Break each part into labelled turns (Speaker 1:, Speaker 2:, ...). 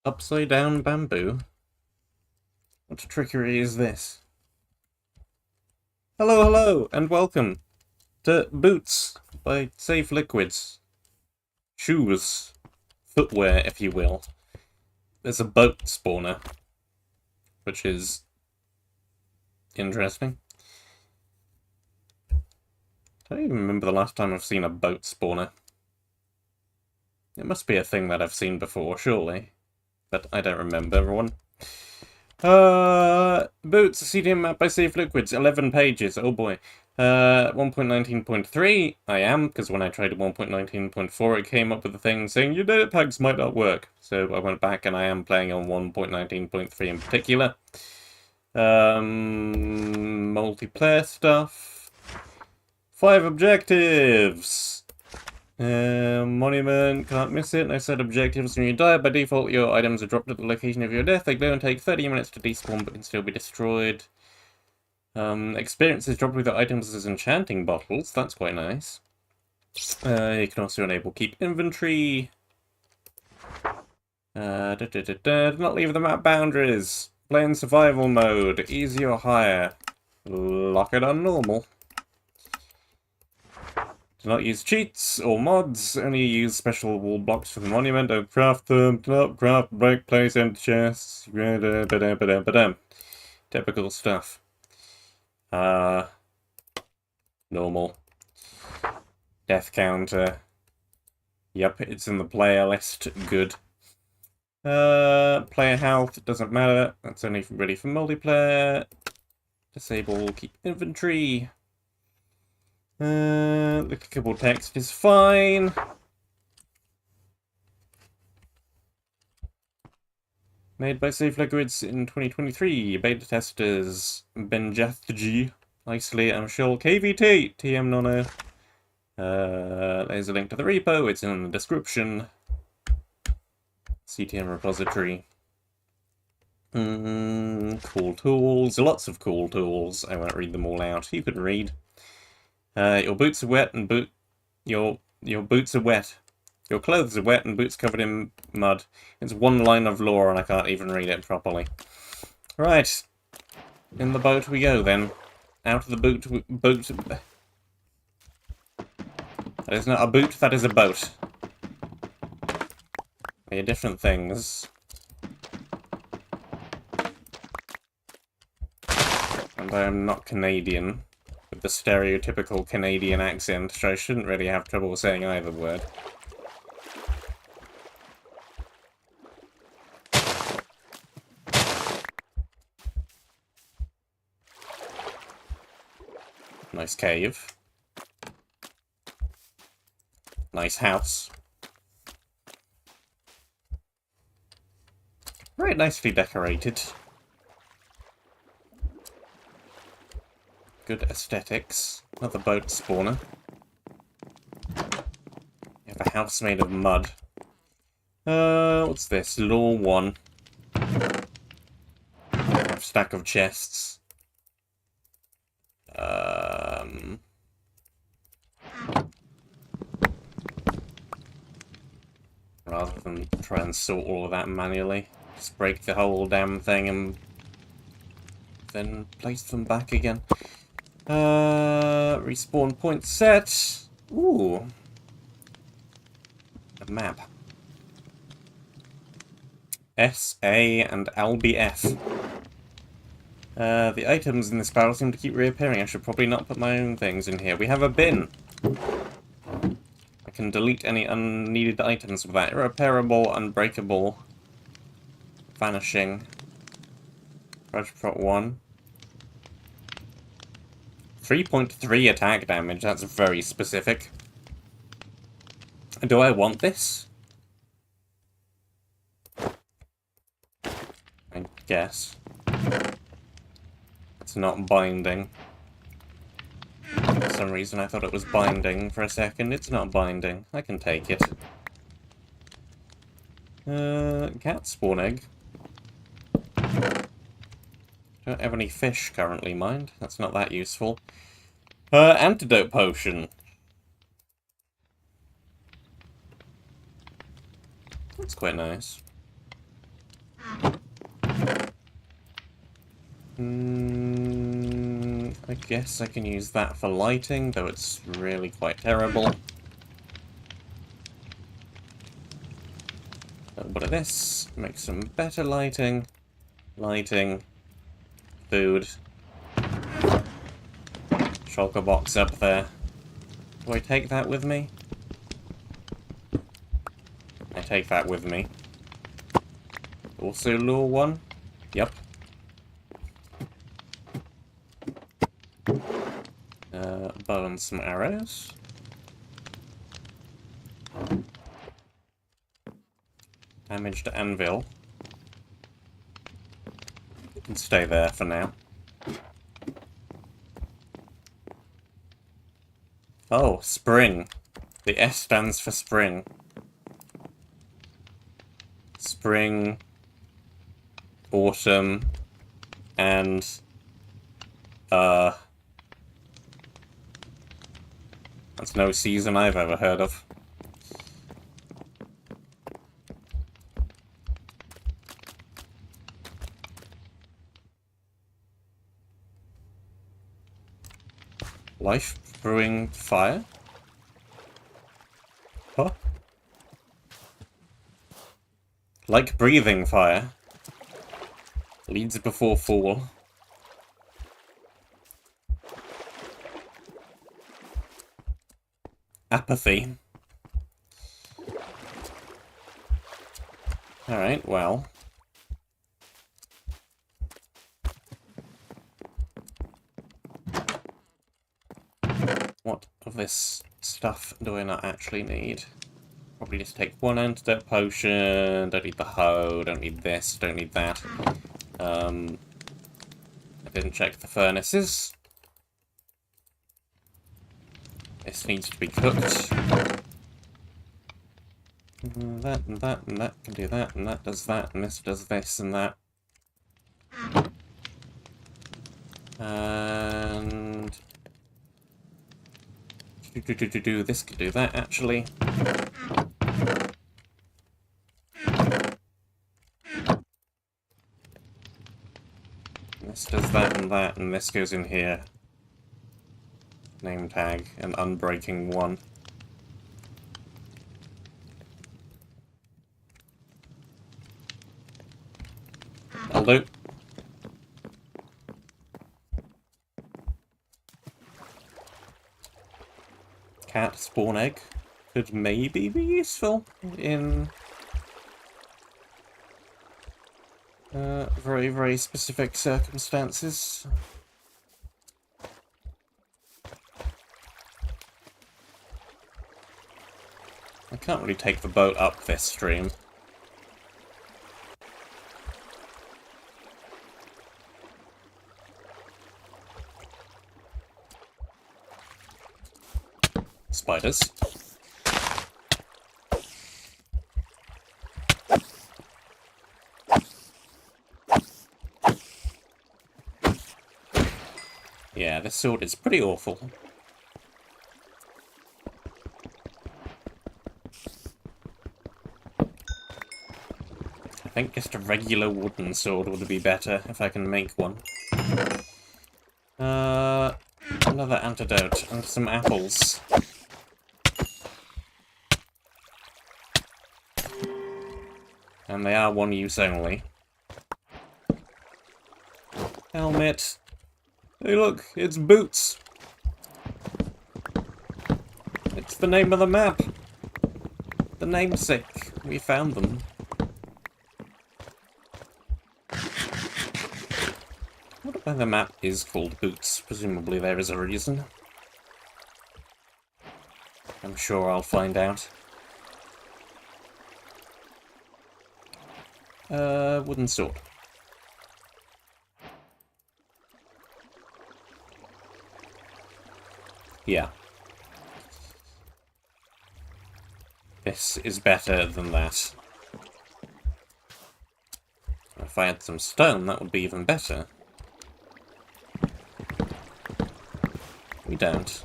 Speaker 1: Upside down bamboo? What trickery is this? Hello, hello, and welcome to Boots by SafeLiquids. Shoes. Footwear, if you will. There's a boat spawner, which is interesting. I don't even remember the last time I've seen a boat spawner. It must be a thing that I've seen before, surely. But I don't remember one. Boots, a CDM map by SafeLiquids, 11 pages, oh boy. 1.19.3, I am, because when I tried 1.19.4 it came up with a thing saying your data tags might not work. So I went back and I am playing on 1.19.3 in particular. Multiplayer stuff. 5 objectives! Monument, can't miss it. No set objectives. When you die, by default, your items are dropped at the location of your death. They glow and take 30 minutes to despawn, but can still be destroyed. Experiences dropped with your items as enchanting bottles. That's quite nice. You can also enable keep inventory. Do not leave the map boundaries. Play in survival mode. Easy or higher. Lock it on normal. Do not use cheats or mods, only use special wall blocks for the monument, don't craft them, do not craft, break, place, empty chests, typical stuff. Normal. Death counter. Yep, it's in the player list, good. Player health, doesn't matter, that's only ready for multiplayer. Disable keep inventory. The clickable text is fine. Made by SafeLiquids in 2023. Beta testers Benjathji, Isley, Amshul, KVT, TM Nono. There's a link to the repo, it's in the description. CTM repository. Cool tools, lots of cool tools. I won't read them all out. You can read. Your boots are wet and your boots are wet. Your clothes are wet and boots covered in mud. It's one line of lore and I can't even read it properly. Right. In the boat we go then. Out of the boot. That is not a boot, that is a boat. They are different things. And I am not Canadian. With the stereotypical Canadian accent, so I shouldn't really have trouble saying either word. Nice cave. Nice house. Very nicely decorated. Good aesthetics. Another boat spawner. You have a house made of mud. What's this? Law 1. Stack of chests. Rather than try and sort all of that manually. Just break the whole damn thing and then place them back again. Respawn point set. Ooh. A map. SA and LBF. The items in this barrel seem to keep reappearing. I should probably not put my own things in here. We have a bin. I can delete any unneeded items with that. Irreparable, unbreakable, vanishing. Treasure Prot 1. 3.3 attack damage, that's very specific. Do I want this? I guess. It's not binding. For some reason I thought it was binding for a second. It's not binding. I can take it. Cat spawn egg. Don't have any fish currently, mind. That's not that useful. Antidote potion. That's quite nice. I guess I can use that for lighting, though it's really quite terrible. A little bit of this, make some better lighting. Lighting. Food. Shulker box up there. Do I take that with me? I take that with me. Also lure one? Yep. Bow and some arrows. Damaged anvil. You can stay there for now. Oh, spring. The S stands for spring. Spring, autumn, and that's no season I've ever heard of. Life brewing fire? Huh? Like breathing fire. Leads before fall. Apathy. Alright, well. What of this stuff do I not actually need? Probably just take one antidote potion, don't need the hoe, don't need this, don't need that. I didn't check the furnaces. This needs to be cooked. That and that and that can do that, and that does that, and this does this and that. And... this could do that, actually. This does that, and this goes in here. Name tag, and unbreaking one. I'll do. Cat spawn egg could maybe be useful in very, very specific circumstances. I can't really take the boat up this stream. Spiders. Yeah, this sword is pretty awful. I think just a regular wooden sword would be better if I can make one. Another antidote and some apples. And they are one use only. Helmet. Hey look, it's boots. It's the name of the map. The namesake. We found them. I wonder why the map is called Boots. Presumably there is a reason. I'm sure I'll find out. Wooden sword. Yeah. This is better than that. If I had some stone, that would be even better. We don't.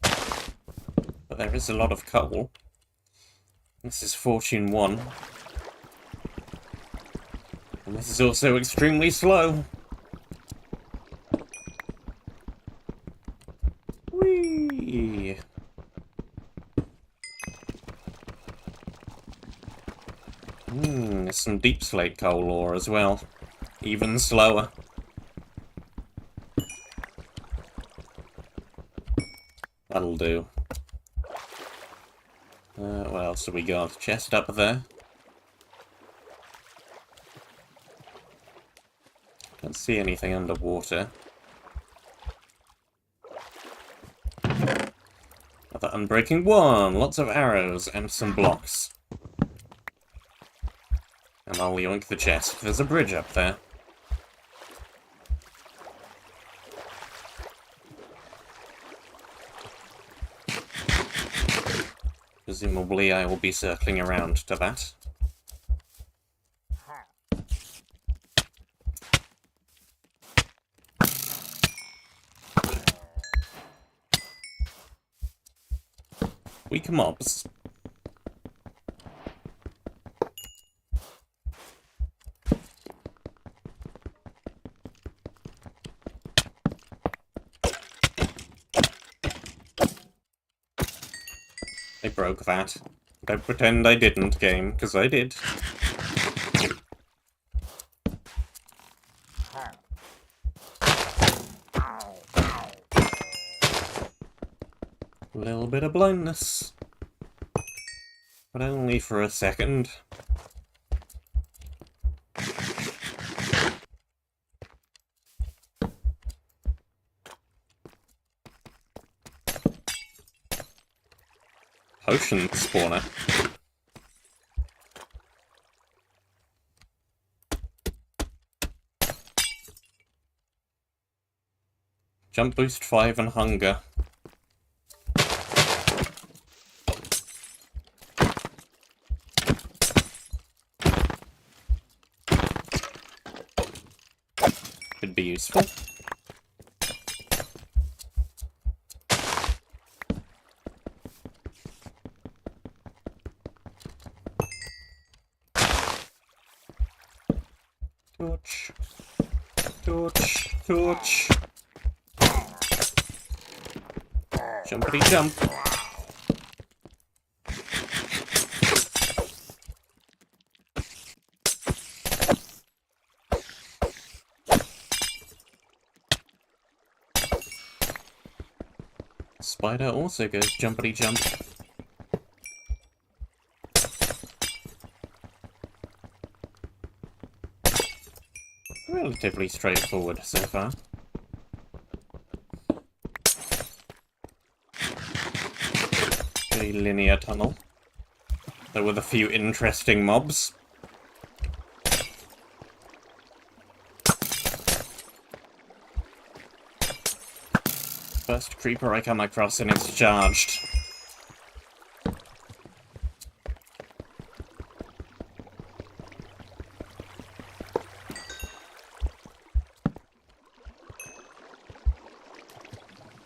Speaker 1: But there is a lot of coal. This is Fortune 1. And this is also extremely slow. Whee! There's some deep slate coal ore as well. Even slower. That'll do. What else have we got? Chest up there. Can't see anything underwater. Another unbreaking one! Lots of arrows and some blocks. And I'll yoink the chest. There's a bridge up there. Presumably I will be circling around to that. Weak mobs. I broke that. Don't pretend I didn't, game, because I did. A little bit of blindness. But only for a second. Potion spawner. Jump boost 5 and hunger. Could be useful. Torch. Torch. Torch. Jumpity jump. Spider also goes jumpity jump. Relatively straightforward so far. A linear tunnel, though with a few interesting mobs. First creeper I come across and it's charged.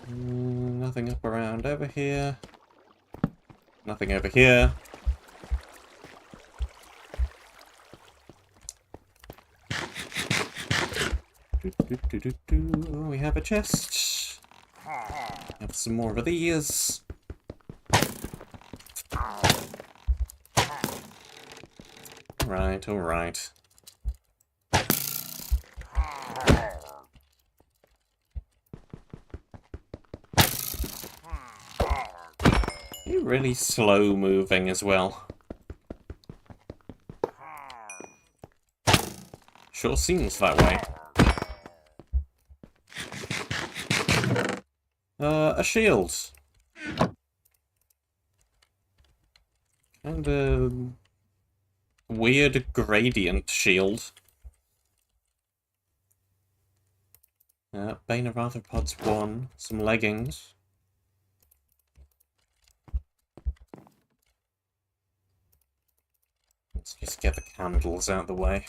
Speaker 1: Nothing up around over here. Nothing over here. Oh, we have a chest. Have some more of these. Right, alright. You're really slow moving as well. Sure seems that way. A shield. And a weird gradient shield. Bane of Arthropods 1. Some leggings. Let's just get the candles out of the way.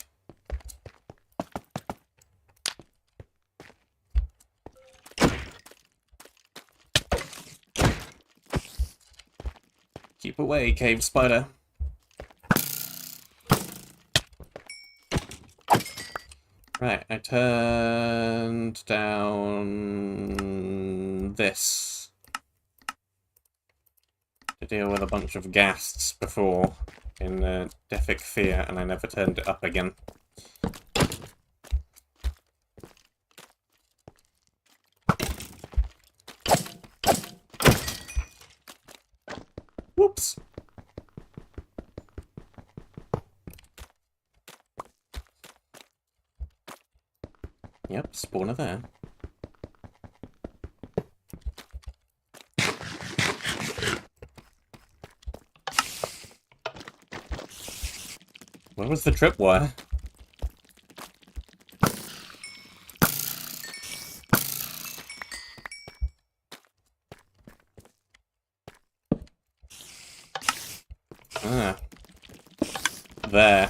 Speaker 1: Keep away, cave spider. Right, I turned down this to deal with a bunch of ghasts before in Defic Fear, and I never turned it up again. Whoops! Yep, spawner there. Where was the tripwire? Ah. There.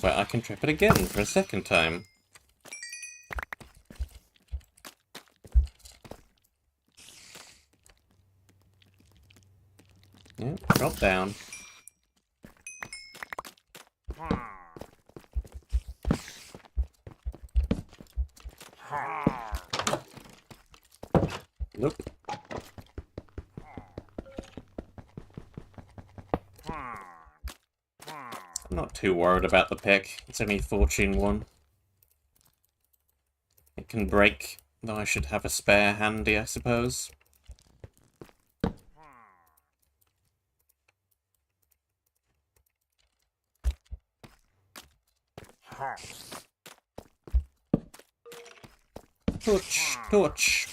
Speaker 1: Where I can trip it again for a second time. Yeah, drop down. Nope. I'm not too worried about the pick. It's only Fortune 1. It can break, though I should have a spare handy, I suppose. Torch, torch.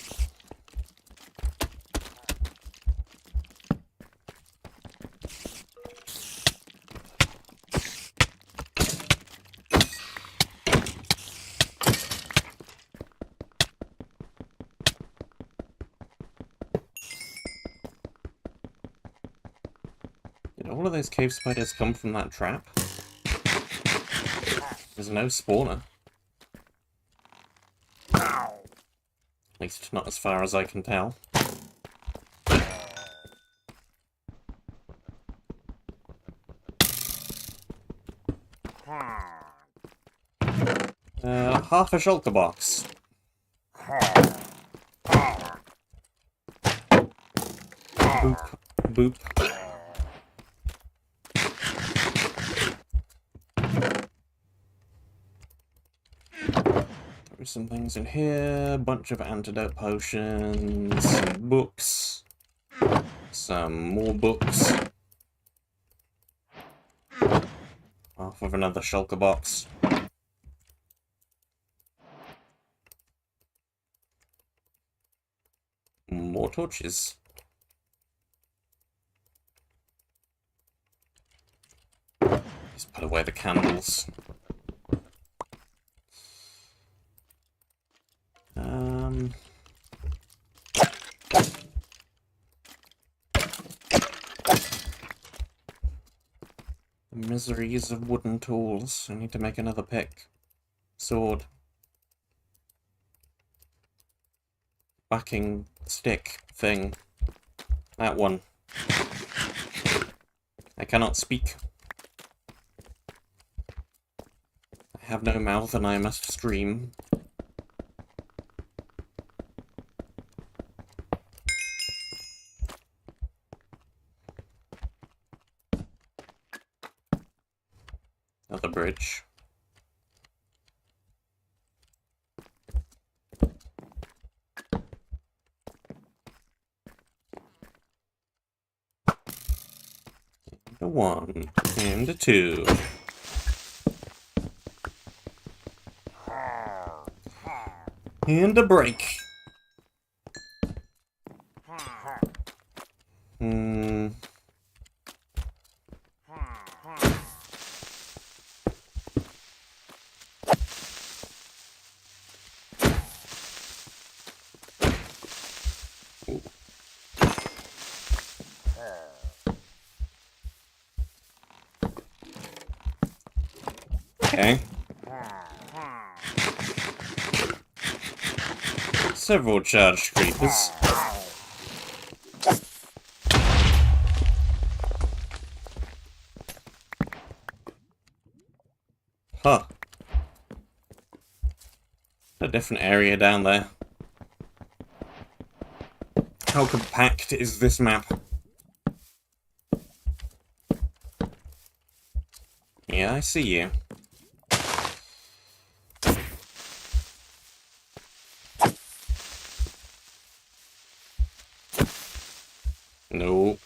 Speaker 1: Did all of those cave spiders come from that trap? There's no spawner. At least not as far as I can tell. Half a shulker box. Boop, boop. There's some things in here, a bunch of antidote potions, some books, some more books. Half of another shulker box. More torches. Just put away the candles. The miseries of wooden tools. I need to make another pick. Sword. Backing stick thing. That one. I cannot speak. I have no mouth and I must scream. Another bridge. And a 1. And a 2. And a break. Okay. Several charged creepers. Huh. A different area down there. How compact is this map? Yeah, I see you. No.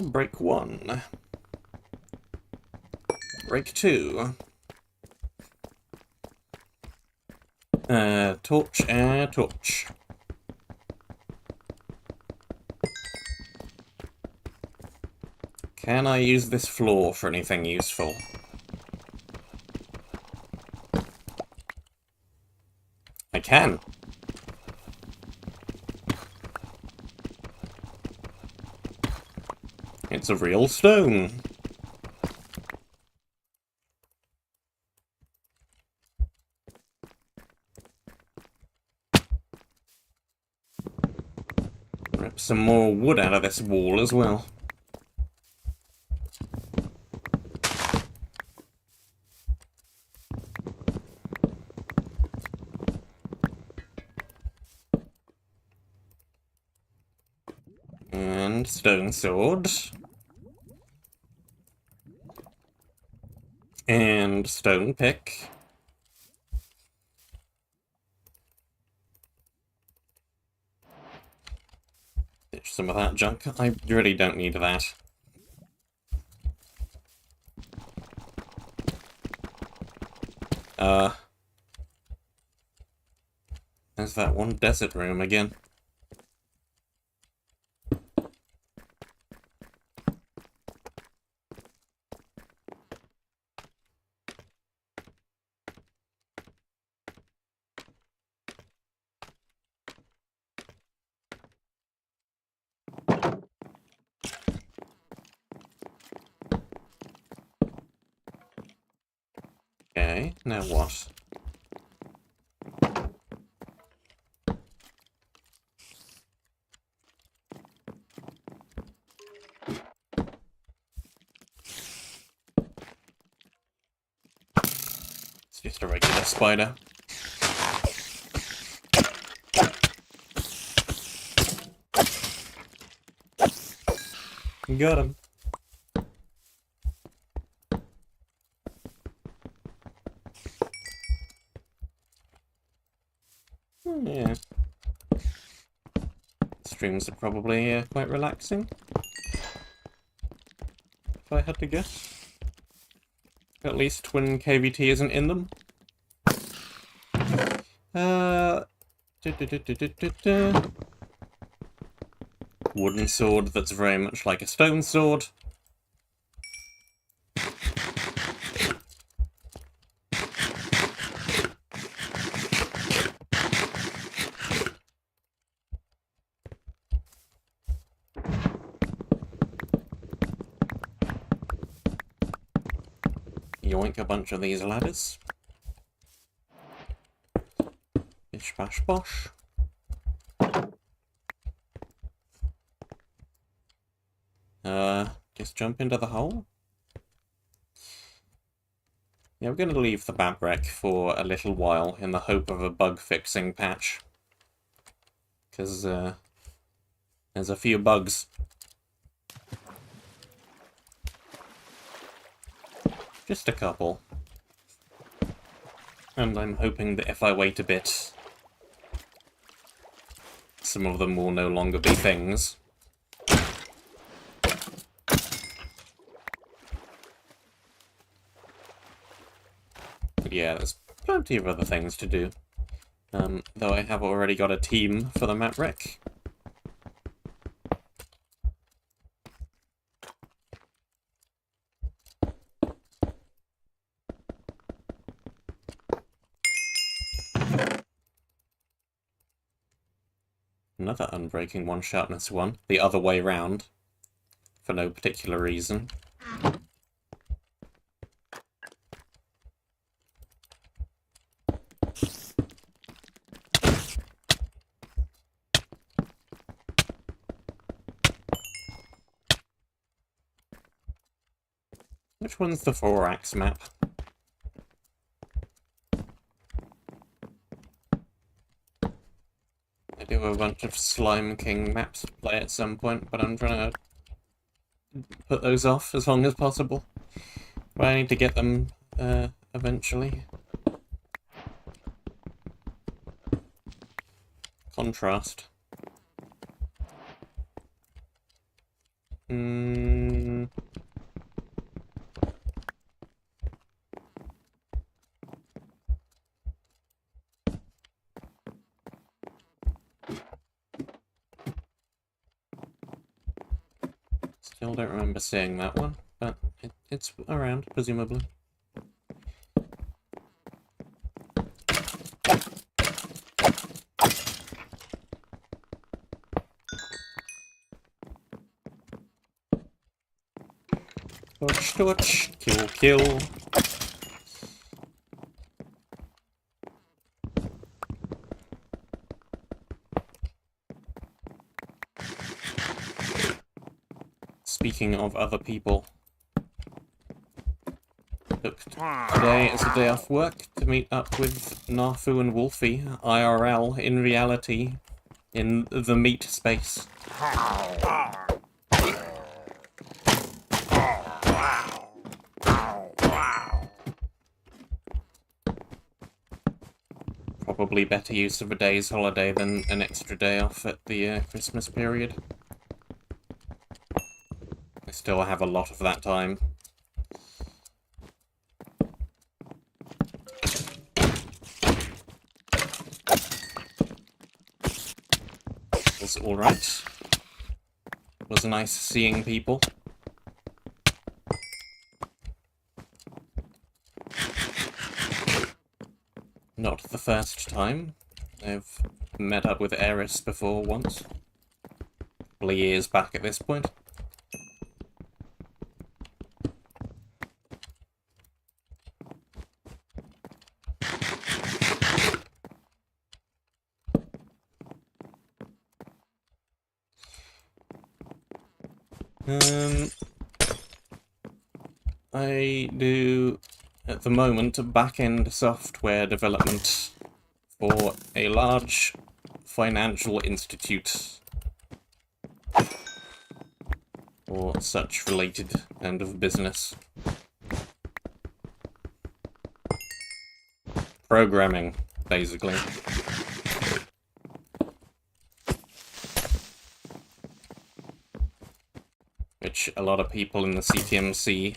Speaker 1: Break 1. Break 2. Torch, torch. Can I use this floor for anything useful? I can. It's a real stone. Rip some more wood out of this wall as well. And stone sword. And stone pick. Ditch some of that junk. I really don't need that. There's that one desert room again. Okay, now what? It's just a regular spider. Got him. Yeah. Streams are probably quite relaxing, if I had to guess. At least twin KVT isn't in them. Wooden sword that's very much like a stone sword. Yoink a bunch of these ladders. Bish bash bosh. Just jump into the hole. Yeah, we're going to leave the map wreck for a little while in the hope of a bug fixing patch. Because there's a few bugs. Just a couple. And I'm hoping that if I wait a bit, some of them will no longer be things. But yeah, there's plenty of other things to do. Though I have already got a team for the map wreck. Another unbreaking one sharpness one, the other way round, for no particular reason. Which one's the 4-axe map? I do have a bunch of Slime King maps to play at some point, but I'm trying to put those off as long as possible. But I need to get them eventually. Contrast. Still don't remember seeing that one, but it's around, presumably. Torch, torch, kill, kill. Speaking of other people, look, today is a day off work to meet up with Narfu and Wolfie, IRL, in reality, in the meat space. Probably better use of a day's holiday than an extra day off at the Christmas period. I still have a lot of that time. It was alright. It was nice seeing people. Not the first time. I've met up with Eris before once. A couple of years back at this point. I do, at the moment, back-end software development for a large financial institute, or such related kind of business. Programming, basically. Which a lot of people in the CTMC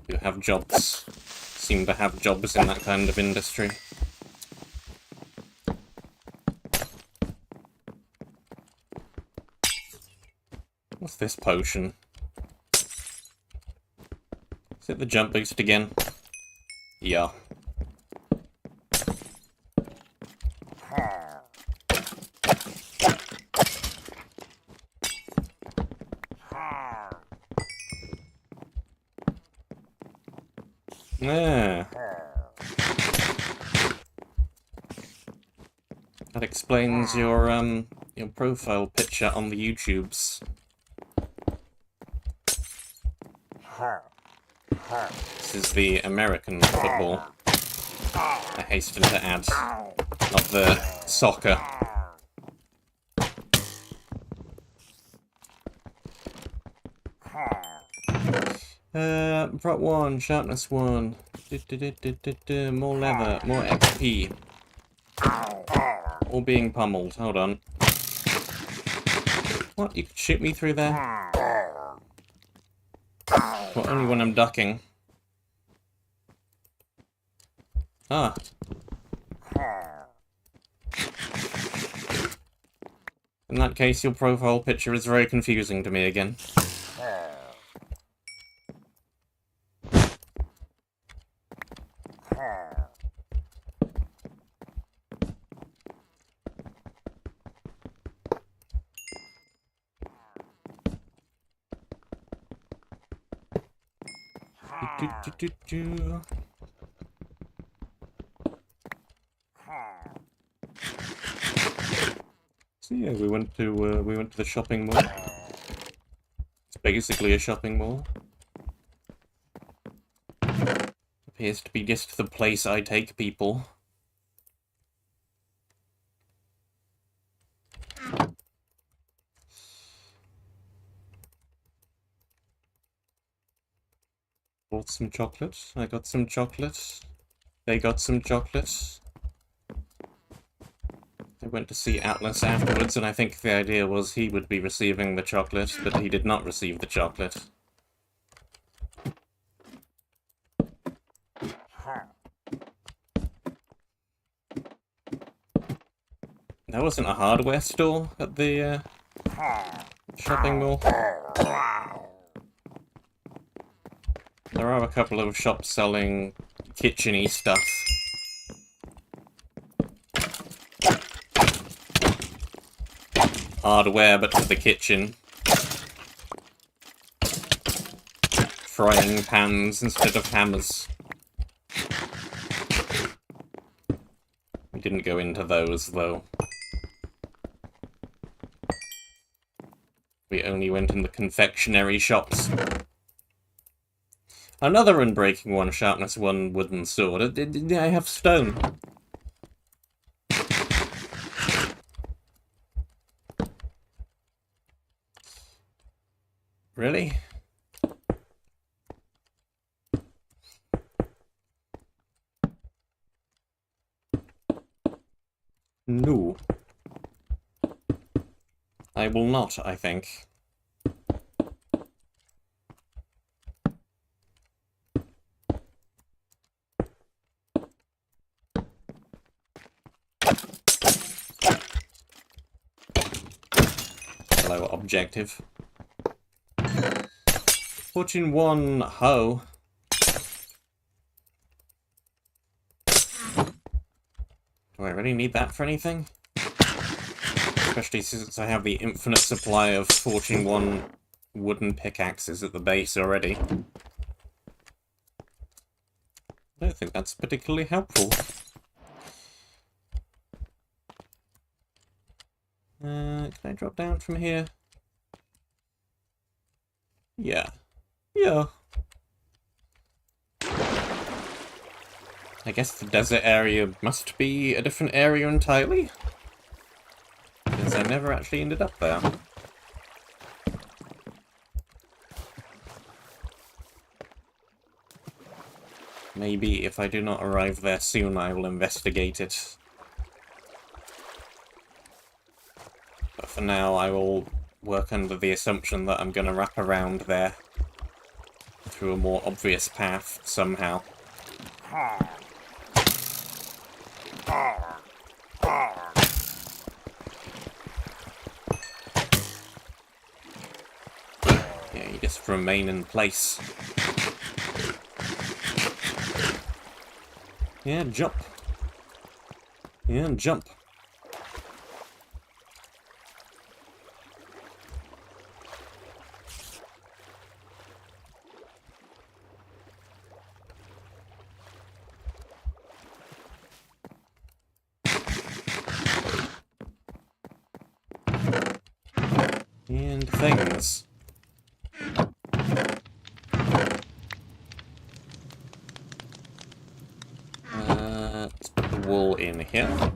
Speaker 1: who have jobs seem to have jobs in that kind of industry. What's this potion? Is it the jump boost again? Yeah. Yeah. That explains your profile picture on the YouTubes. This is the American football, I hasten to add, not the soccer. Prop 1, sharpness 1, more leather, more XP. All being pummeled, hold on. What, you could shoot me through there? Well, only when I'm ducking. Ah. In that case, your profile picture is very confusing to me again. So yeah, we went to the shopping mall. It's basically a shopping mall. Appears to be just the place I take people. Bought some chocolate. I got some chocolate. They got some chocolate. They went to see Atlas afterwards, and I think the idea was he would be receiving the chocolate, but he did not receive the chocolate. There wasn't a hardware store at the shopping mall. There are a couple of shops selling kitchen-y stuff. Hardware, but for the kitchen. Frying pans instead of hammers. We didn't go into those, though. We only went in the confectionery shops. Another unbreaking 1, sharpness 1 wooden sword. Did I have stone? Really? No. I will not, I think. Hello, objective. Fortune 1 hoe. Do I really need that for anything? Especially since I have the infinite supply of Fortune 1 wooden pickaxes at the base already. I don't think that's particularly helpful. Can I drop down from here? Yeah. Yeah. I guess the desert area must be a different area entirely. Because I never actually ended up there. Maybe if I do not arrive there soon, I will investigate it. But for now, I will work under the assumption that I'm going to wrap around there through a more obvious path somehow. Yeah, you just remain in place. Yeah, jump. Yeah, jump. And things. Let's put the wool in here.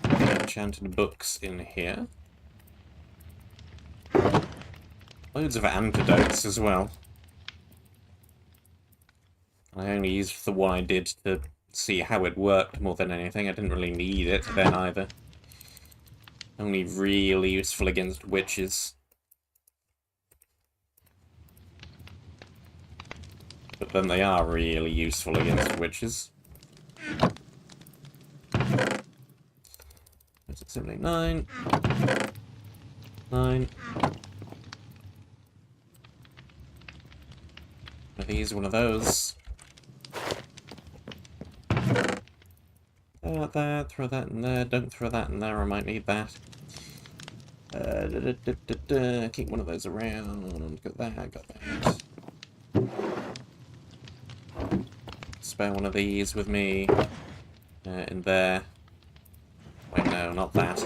Speaker 1: Enchanted books in here. Loads of antidotes as well. I only used the one I did to see how it worked more than anything. I didn't really need it then either. Only really useful against witches. But then they are really useful against witches. 79. 9. One of these, one of those. Throw that in there. Don't throw that in there, I might need that. Keep one of those around. Got that. Spare one of these with me. In there. Wait, no, not that.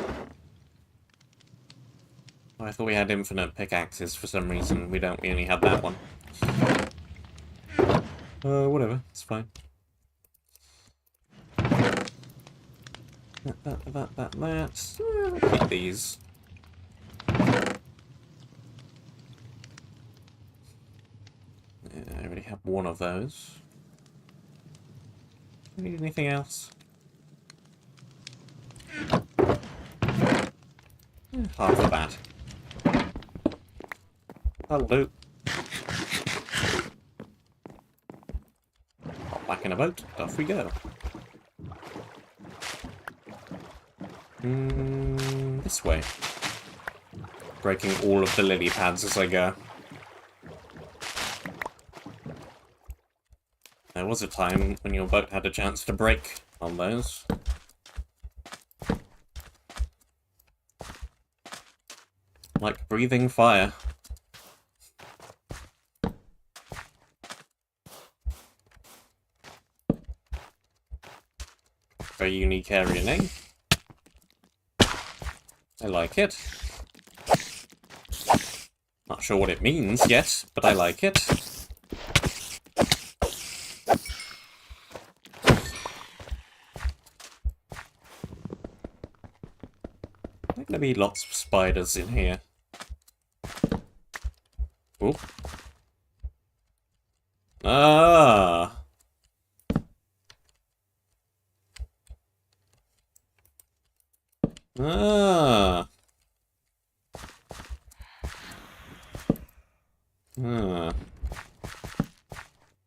Speaker 1: I thought we had infinite pickaxes for some reason. We don't. We only had that one. Whatever. It's fine. That. Keep these. I already have one of those. Need anything else? Half of that. That'll do. Hop back in a boat. Off we go. This way. Breaking all of the lily pads as I go. There was a time when your boat had a chance to break on those. Like breathing fire. Very unique area name. I like it. Not sure what it means yet, but I like it. There's gonna be lots of spiders in here. Oop. Ah. Ah. Ah.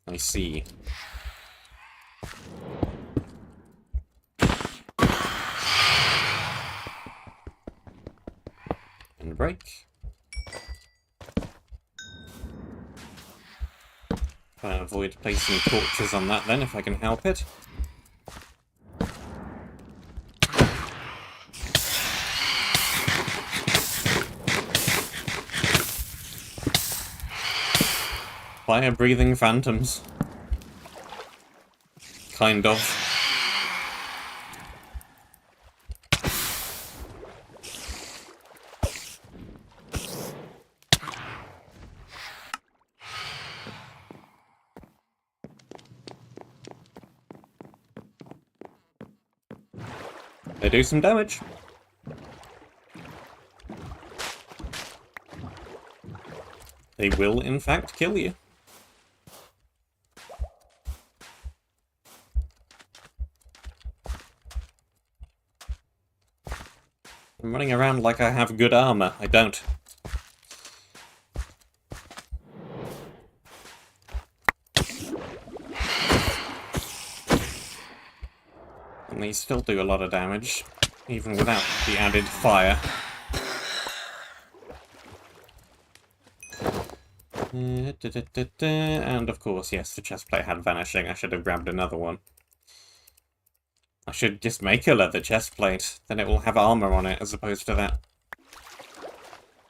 Speaker 1: I see. And break. Try and avoid placing torches on that then, if I can help it. Fire-breathing phantoms. Kind of. They do some damage. They will, in fact, kill you. I'm running around like I have good armor. I don't. And they still do a lot of damage, even without the added fire. And of course, yes, the chestplate had vanishing. I should have grabbed another one. I should just make a leather chestplate, then it will have armor on it, as opposed to that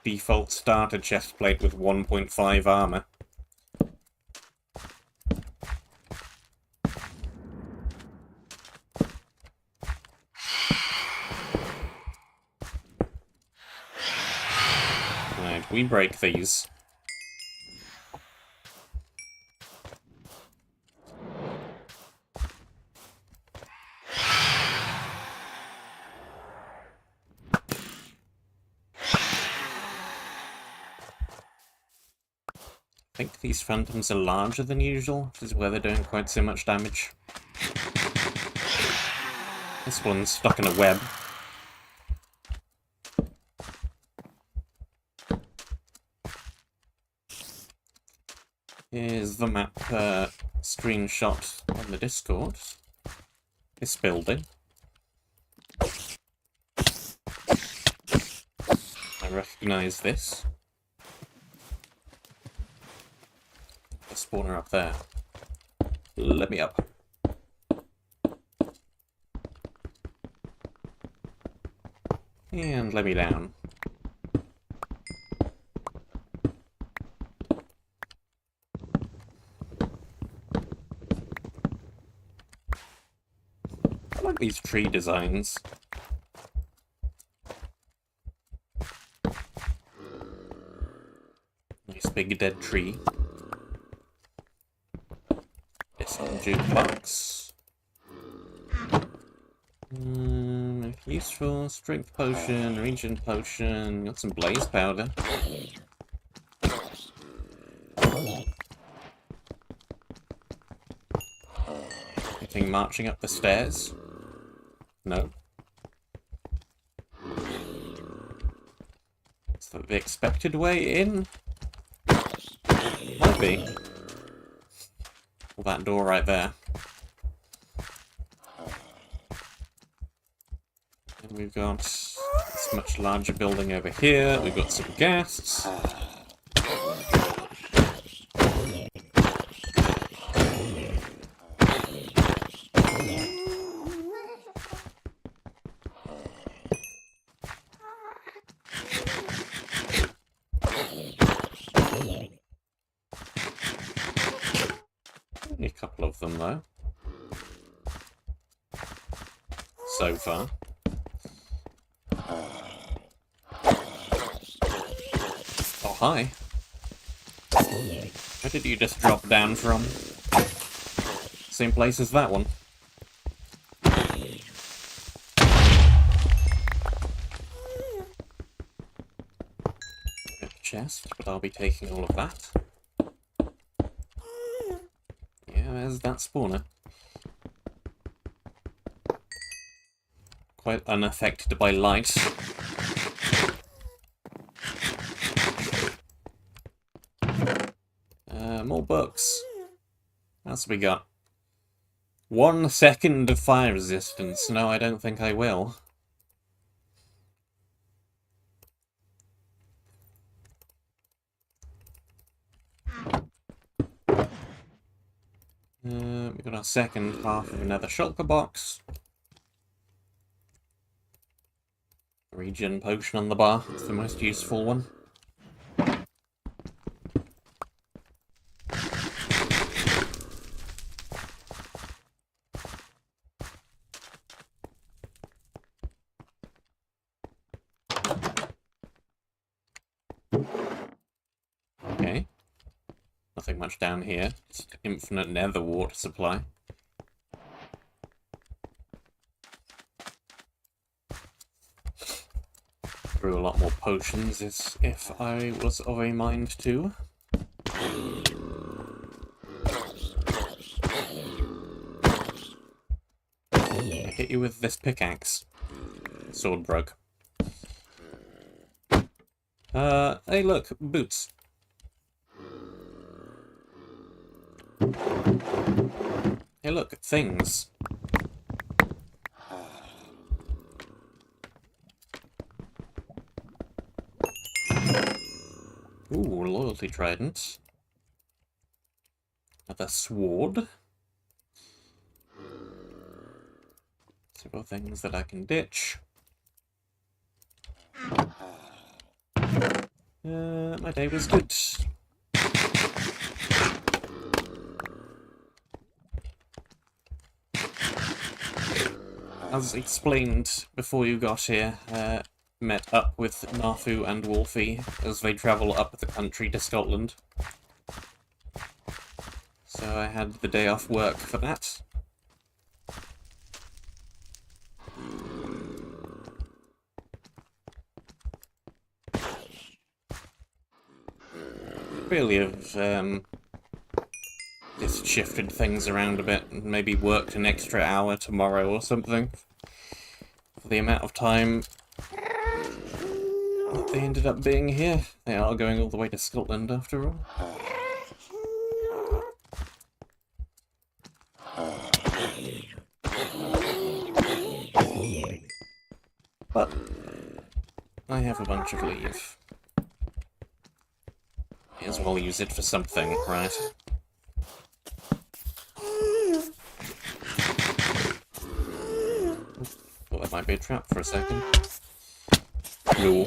Speaker 1: default starter chestplate with 1.5 armor. Right, we break these. I think these phantoms are larger than usual, which is where they're doing quite so much damage. This one's stuck in a web. Here's the map screenshot on the Discord. This building. I recognise this. The spawner up there. Let me up. And let me down. I like these tree designs. big dead tree. It's on jukebox. Useful. Strength potion, regen potion. Got some blaze powder. Anything marching up the stairs? No. Is that the expected way in? Might be. Well, that door right there. And we've got this much larger building over here. We've got some ghasts. Only a couple of them, though. So far. Oh, hi. Where did you just drop down from? Same place as that one. Chest, but I'll be taking all of that. Yeah, there's that spawner. Quite unaffected by light. More books. What else have we got? 1 second of fire resistance. No, I don't think I will. We've got our second half of another shulker box. Regen potion on the bar. It's the most useful one. Okay. Nothing much down here. Just infinite nether water supply. Brew a lot more potions as if I was of a mind to. I hit you with this pickaxe. Sword broke. Hey look, boots. Hey look, things. Ooh, loyalty trident. Another sword. Several things that I can ditch. My day was good. As explained before you got here, met up with Nafu and Wolfie as they travel up the country to Scotland. So I had the day off work for that. Really have just shifted things around a bit and maybe worked an extra hour tomorrow or something. For the amount of time that they ended up being here. They are going all the way to Scotland after all. But I have a bunch of leave. May as well use it for something, right? Thought that might be a trap for a second. No.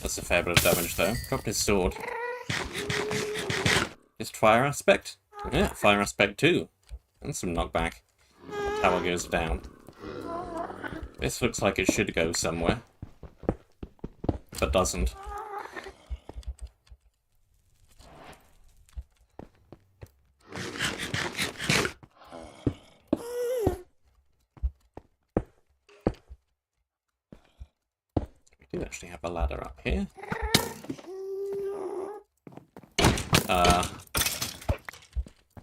Speaker 1: That's a fair bit of damage though. Dropped his sword. Just fire aspect? Yeah, fire aspect too. And some knockback. The tower goes down. This looks like it should go somewhere. but doesn't. We do actually have a ladder up here.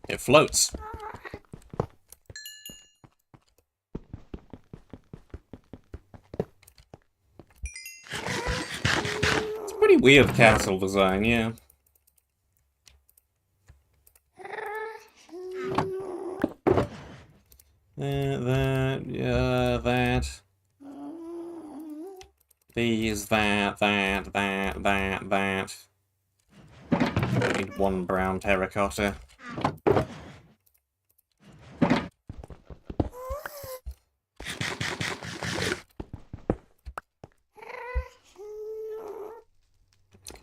Speaker 1: It floats. It's a pretty weird castle design, yeah. That. These, that. I need one brown terracotta.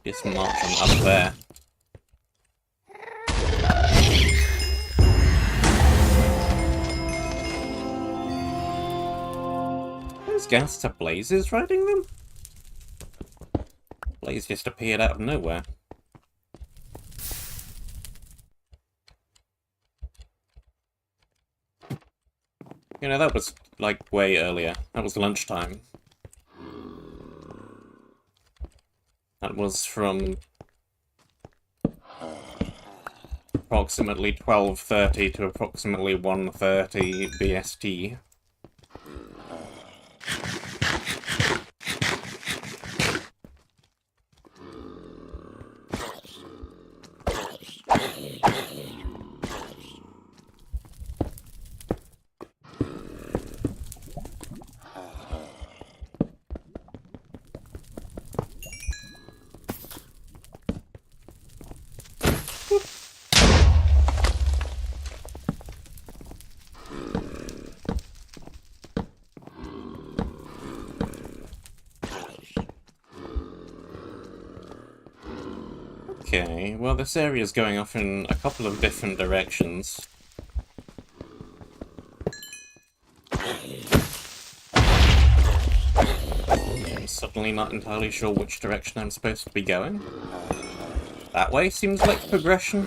Speaker 1: Just march on up there. Those gangster blazes riding them? Blaze just appeared out of nowhere. You know, that was, like, way earlier. That was lunchtime. That was from approximately 12:30 to approximately 1:30 BST. Okay, well this area's going off in a couple of different directions. I'm suddenly not entirely sure which direction I'm supposed to be going. That way seems like progression.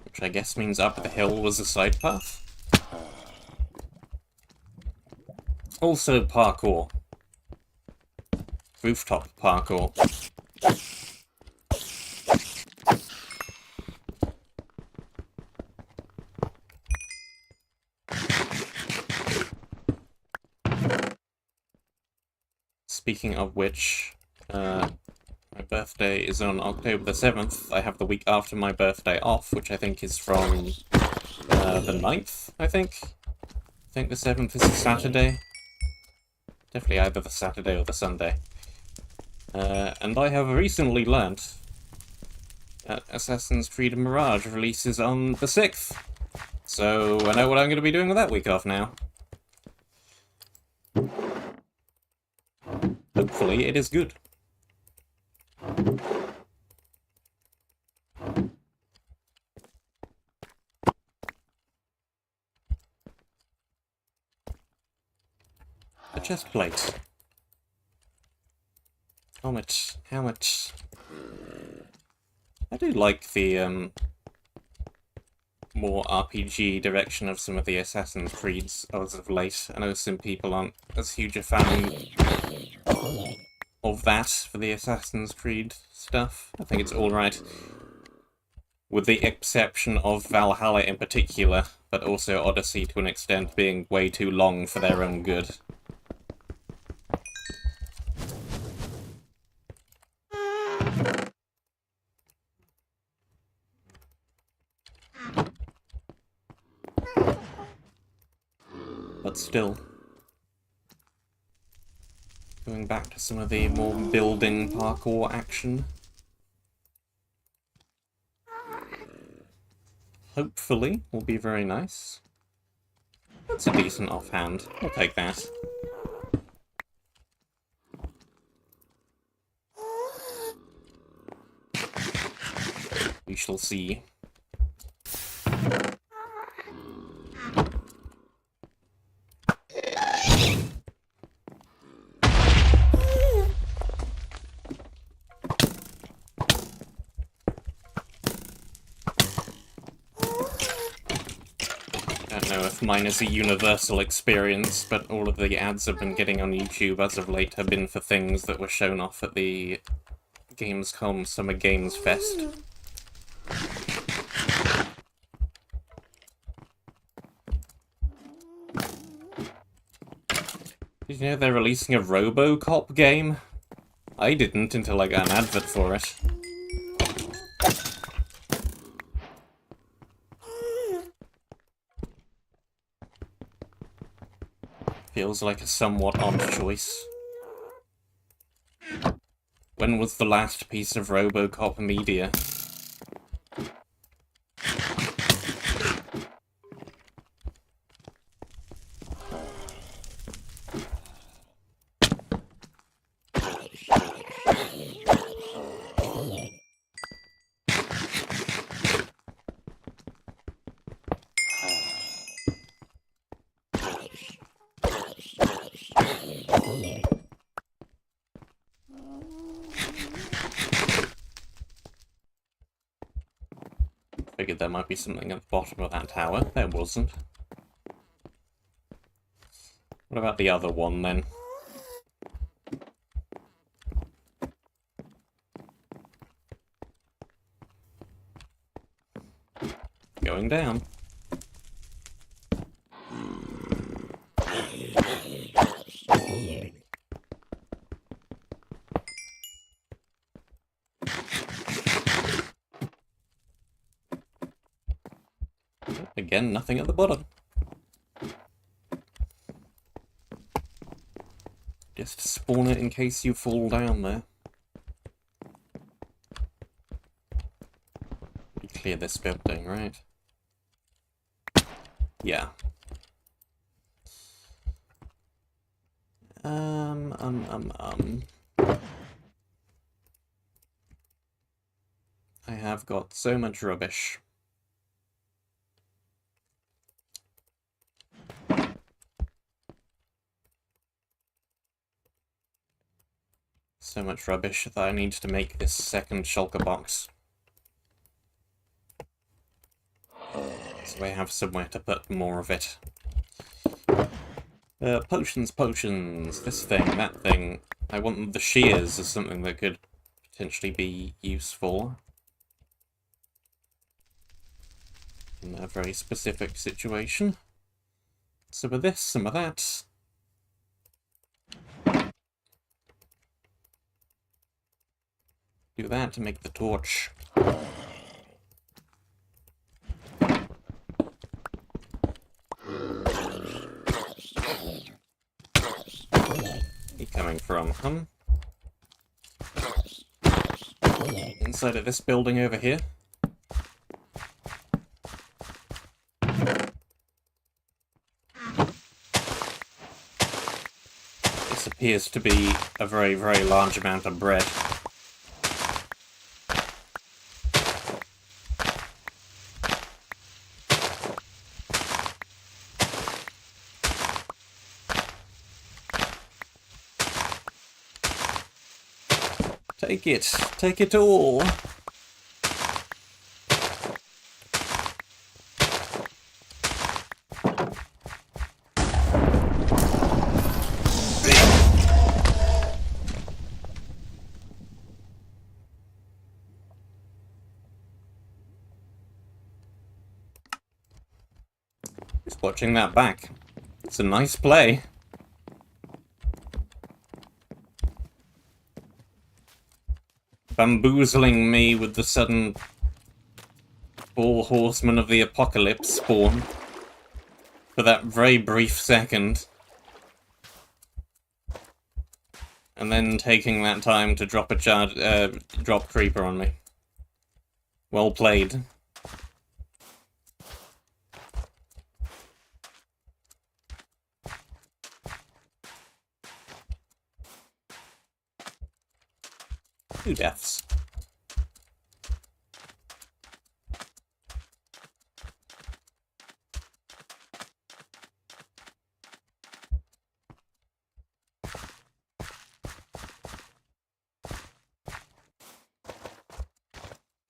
Speaker 1: Which I guess means up the hill was a side path. Also parkour. Rooftop parkour. Speaking of which, my birthday is on October the 7th. I have the week after my birthday off, which I think is from the 9th, I think. I think the 7th is a Saturday. Definitely either the Saturday or the Sunday. And I have recently learnt that Assassin's Creed Mirage releases on the 6th. So I know what I'm going to be doing with that week off now. Hopefully it is good. A chest plate. How much? How much? I do like the more RPG direction of some of the Assassin's Creeds as of late. I know some people aren't as huge a fan of that for the Assassin's Creed stuff. I think it's alright. With the exception of Valhalla in particular, but also Odyssey to an extent being way too long for their own good. But still, going back to some of the more building parkour action. Hopefully, will be very nice. That's a decent offhand. I'll take that. We shall see. F-mine is a universal experience, but all of the ads I've been getting on YouTube as of late have been for things that were shown off at the Gamescom Summer Games Fest. Did you know they're releasing a RoboCop game? I didn't until I got an advert for it. Feels like a somewhat odd choice. When was the last piece of RoboCop media? Figured there might be something at the bottom of that tower. There wasn't. What about the other one, then? Going down. Again, nothing at the bottom. Just spawn it in case you fall down there. We clear this building, right? Yeah. I have got so much rubbish. So much rubbish that I need to make this second shulker box. So I have somewhere to put more of it. Potions, potions. This thing, that thing. I want the shears as something that could potentially be useful. In a very specific situation. Some of this, some of that. Do that to make the torch. Where are you coming from, huh? Inside of this building over here. This appears to be a very, very large amount of bread. Take it. Take it all. Just watching that back. It's a nice play. Bamboozling me with the sudden 4 horsemen of the apocalypse spawn for that very brief second, and then taking that time to drop a drop creeper on me. Well played. Two deaths.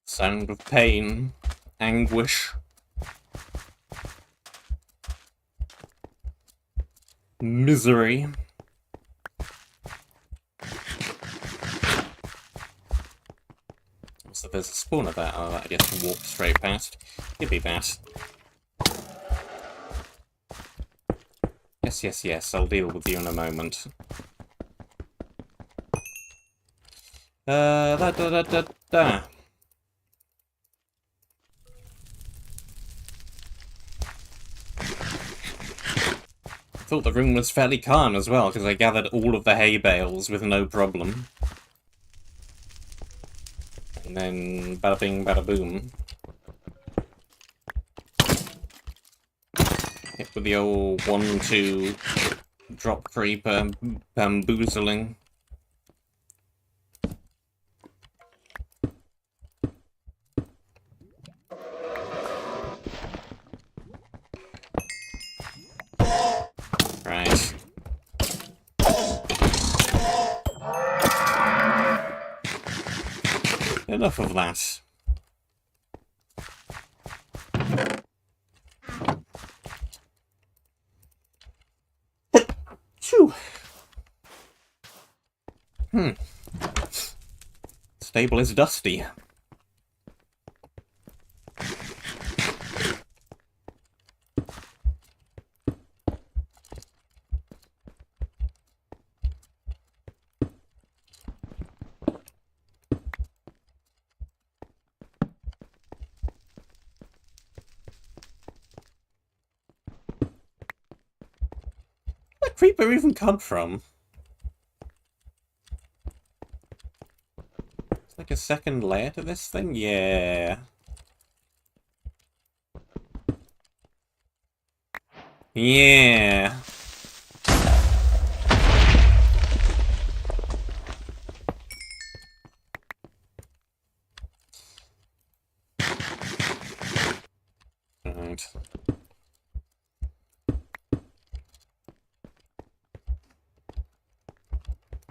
Speaker 1: Sound of pain, anguish. misery. So there's a spawner there. Oh, I guess walk straight past. Give me that. Yes, yes, yes. I'll deal with you in a moment. Da da da da da. I thought the room was fairly calm as well, because I gathered all of the hay bales with no problem. And then bada bing, bada boom. Hit with the old 1-2 drop creeper bamboozling. Right. Enough of that. Phew. Stable is dusty. Where did creeper even come from? It's like a second layer to this thing? Yeah. Yeah. Right.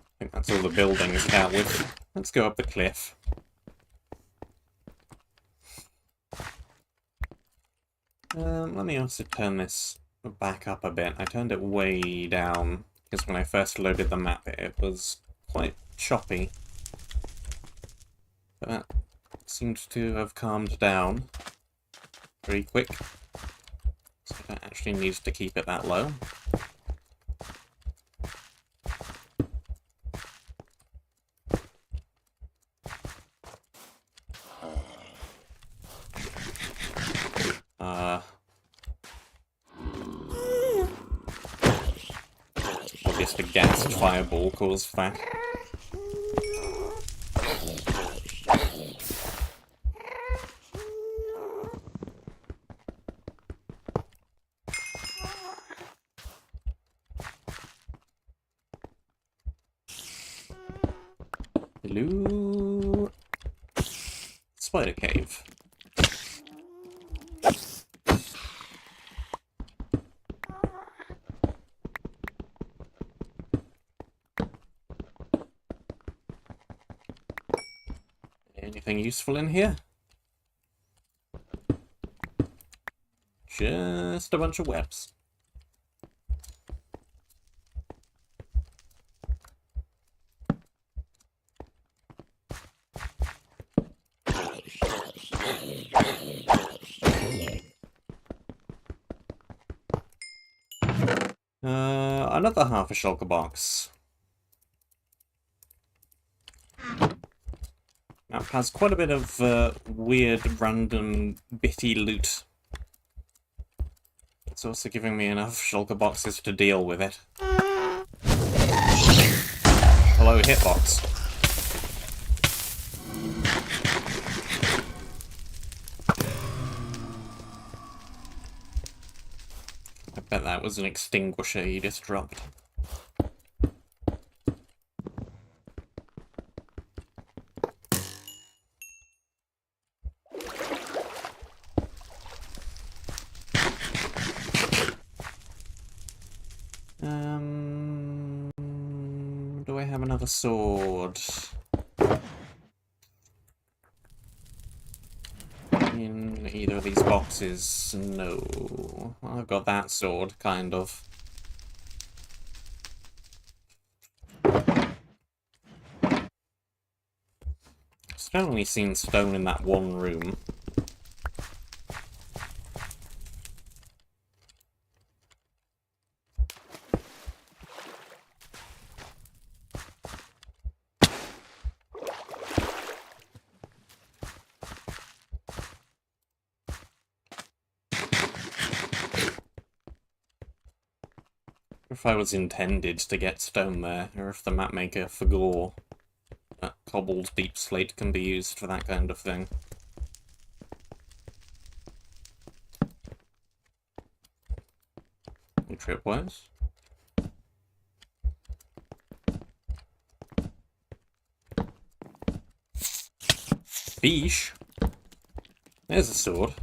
Speaker 1: I think that's all the buildings dealt with. Let's go up the cliff. Let me also turn this back up a bit. I turned it way down, because when I first loaded the map it was quite choppy. But that seems to have calmed down very quick. So I don't actually need to keep it that low. Obviously the gassed fireball caused that. Hello? Spider cave. Anything useful in here? Just a bunch of webs. Another half a shulker box. Map has quite a bit of weird, random, bitty loot. It's also giving me enough shulker boxes to deal with it. Hello, hitbox. I bet that was an extinguisher you just dropped. Do I have another sword? In either of these boxes? No. Well, I've got that sword, kind of. definitely seen stone in that one room. If I was intended to get stone there, or if the mapmaker forgot that cobbled deep slate can be used for that kind of thing. Any tripwires? Fish? There's a sword.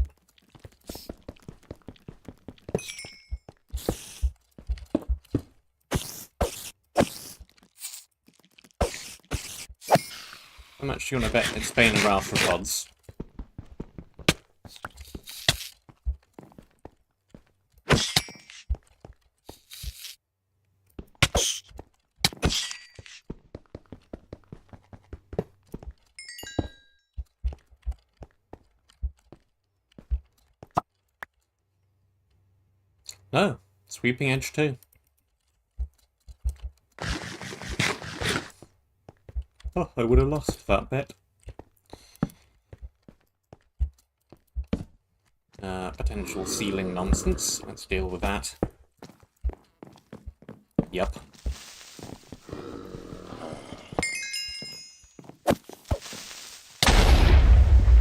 Speaker 1: How much do you want to bet it's paying arthropods? No, sweeping edge too. Oh, I would have lost that bet. Potential ceiling nonsense. Let's deal with that. Yup.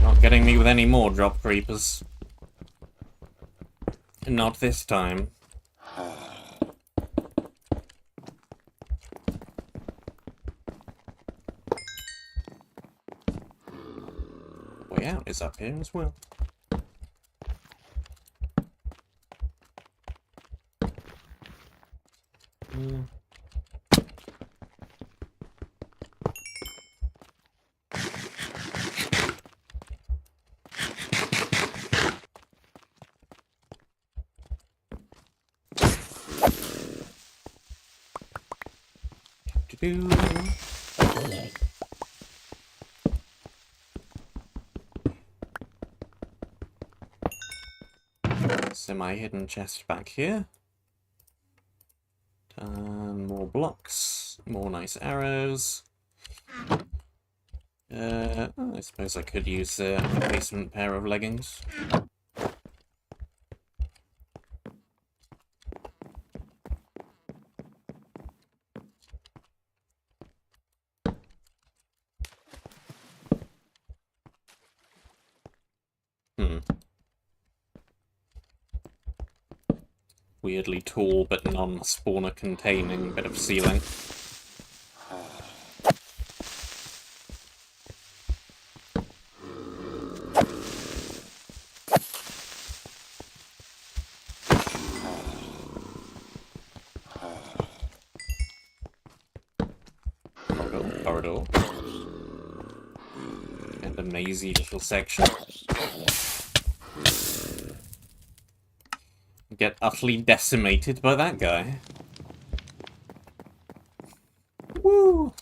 Speaker 1: Not getting me with any more drop creepers. Not this time. Way out is up here as well. Semi-hidden chest back here. More blocks, more nice arrows. I suppose I could use a replacement pair of leggings. Weirdly tall but non-spawner containing bit of ceiling. Corridor. And a mazy little section. Get utterly decimated by that guy. Woo!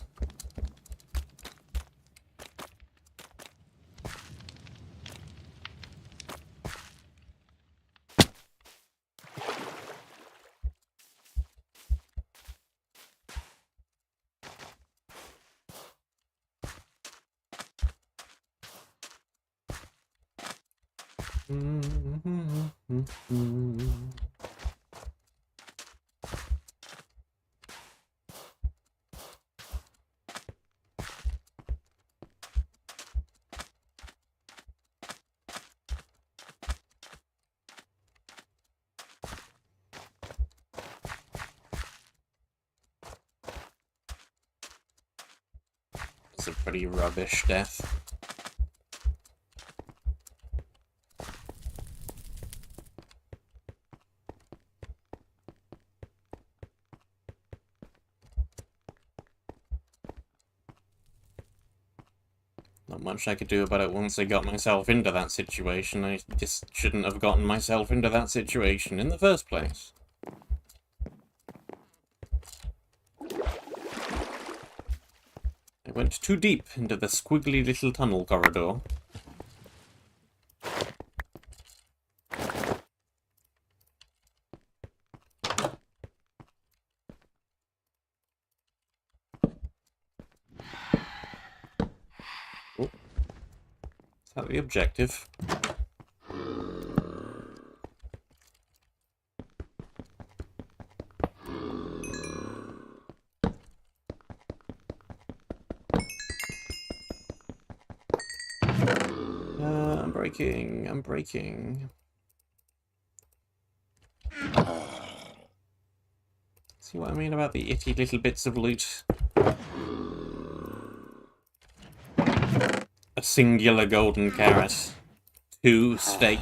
Speaker 1: It's a pretty rubbish death. Not much I could do about it once I got myself into that situation. I just shouldn't have gotten myself into that situation in the first place. I went too deep into the squiggly little tunnel corridor. Oh. Is that the objective? I'm breaking. See what I mean about the itty little bits of loot? A singular golden carrot. 2 steak.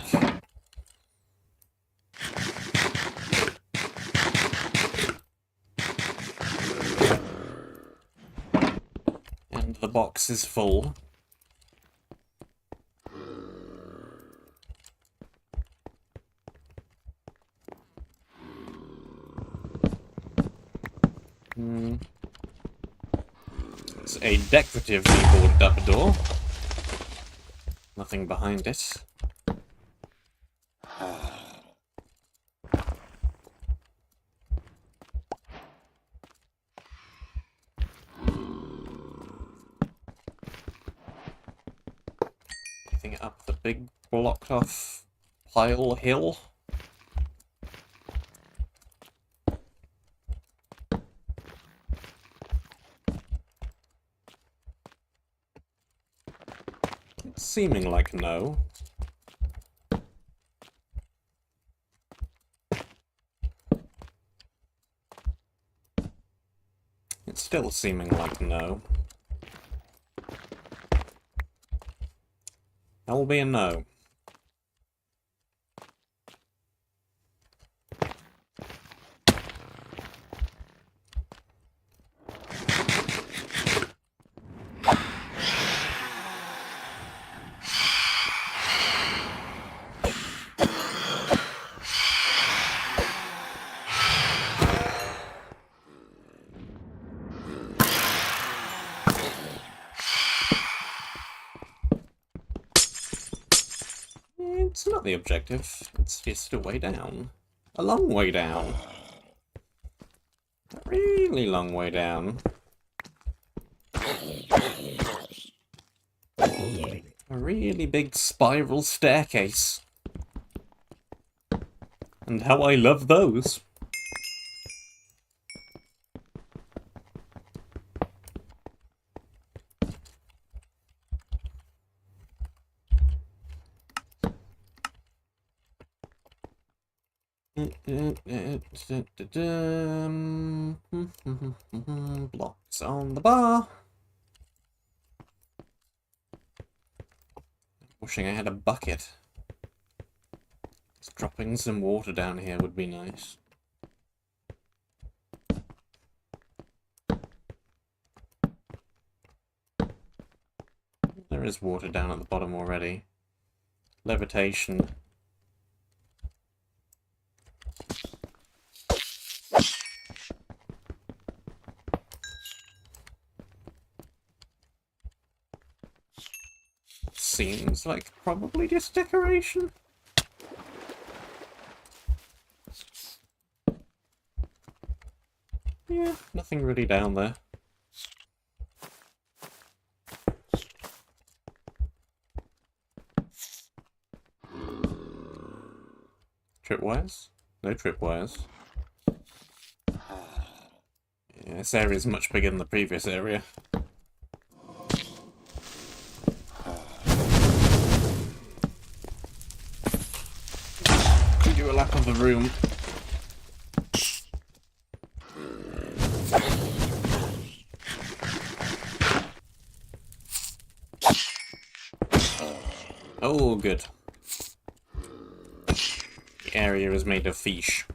Speaker 1: And the box is full. It's a decoratively boarded up door. Nothing behind it. Anything up the big blocked off pile hill? Seeming like no. It's still seeming like no. That will be a no. It's not the objective. It's just a way down. A long way down. A really long way down. A really big spiral staircase. And how I love those. Blocks on the bar. Wishing I had a bucket. Dropping some water down here would be nice. There is water down at the bottom already. Levitation. Seems like probably just decoration. Yeah, nothing really down there. Tripwires? No tripwires. Yeah, this area is much bigger than the previous area. Do a lap of the room. Oh, good. The area is made of fish.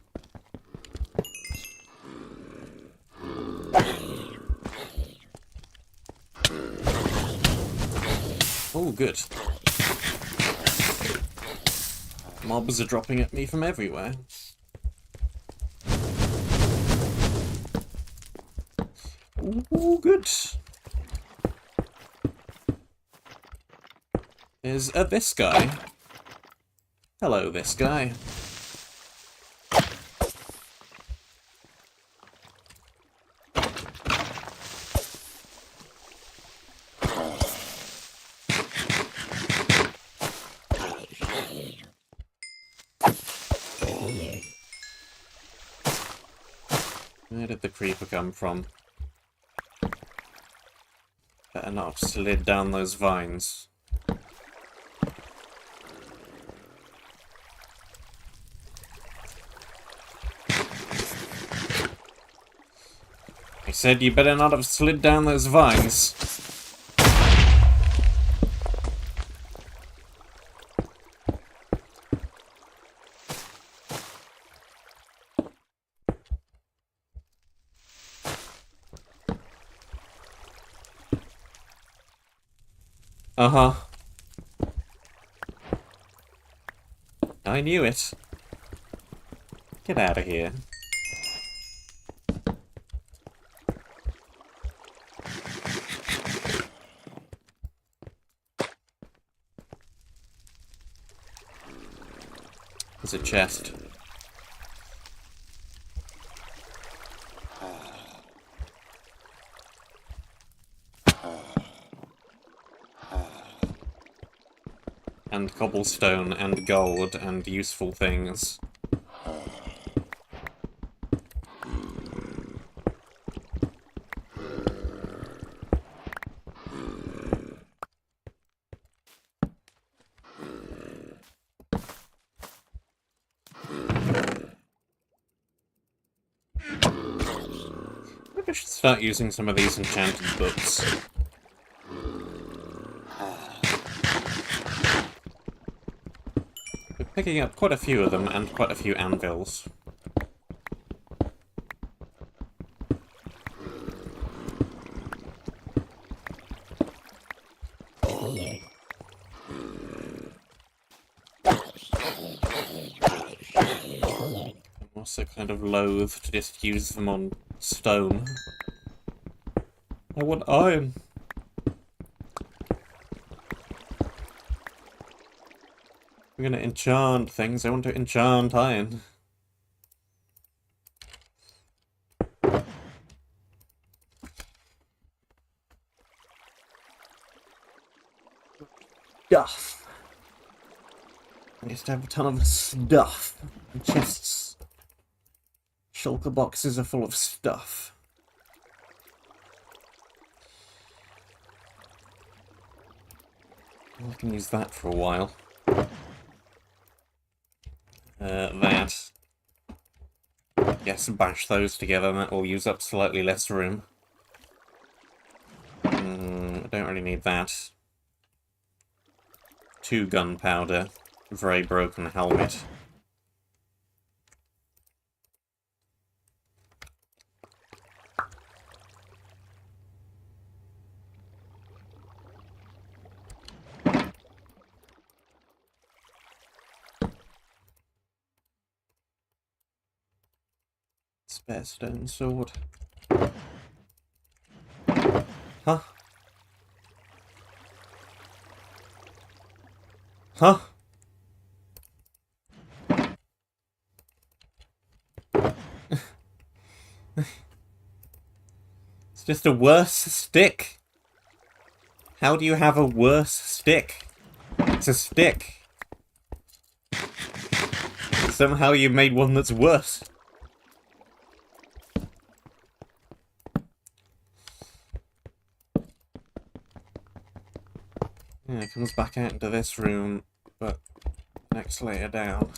Speaker 1: Oh, good. Mobs are dropping at me from everywhere. Ooh, good. is this guy. Hello, this guy. Where did the creeper come from? Better not have slid down those vines. I said you better not have slid down those vines. Uh-huh. I knew it. Get out of here. There's a chest. And cobblestone, and gold, and useful things. Maybe I should start using some of these enchanted books. We're picking up quite a few of them, and quite a few anvils. I'm also kind of loath to just use them on stone. I want iron. We're gonna enchant things. I want to enchant iron. Stuff. I used to have a ton of stuff. Chests. Shulker boxes are full of stuff. I can use that for a while. That. Yes, bash those together and that will use up slightly less room. I don't really need that. 2 gunpowder. Very broken helmet. Spare stone sword. Huh? Huh? It's just a worse stick. How do you have a worse stick? It's a stick. Somehow you made one that's worse. Yeah, it comes back out into this room, but next layer down.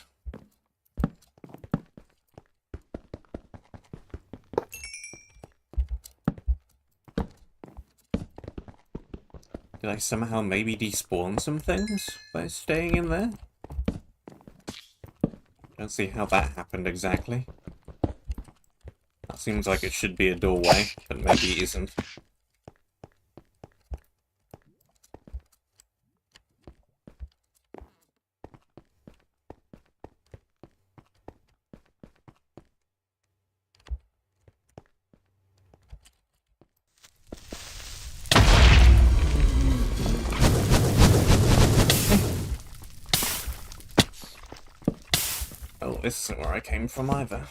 Speaker 1: Did I somehow maybe despawn some things by staying in there? Don't see how that happened exactly. That seems like it should be a doorway, but maybe it isn't. this isn't where I came from either.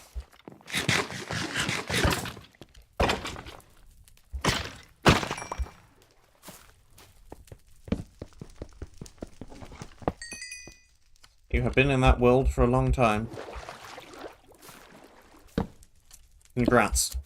Speaker 1: You have been in that world for a long time. Congrats.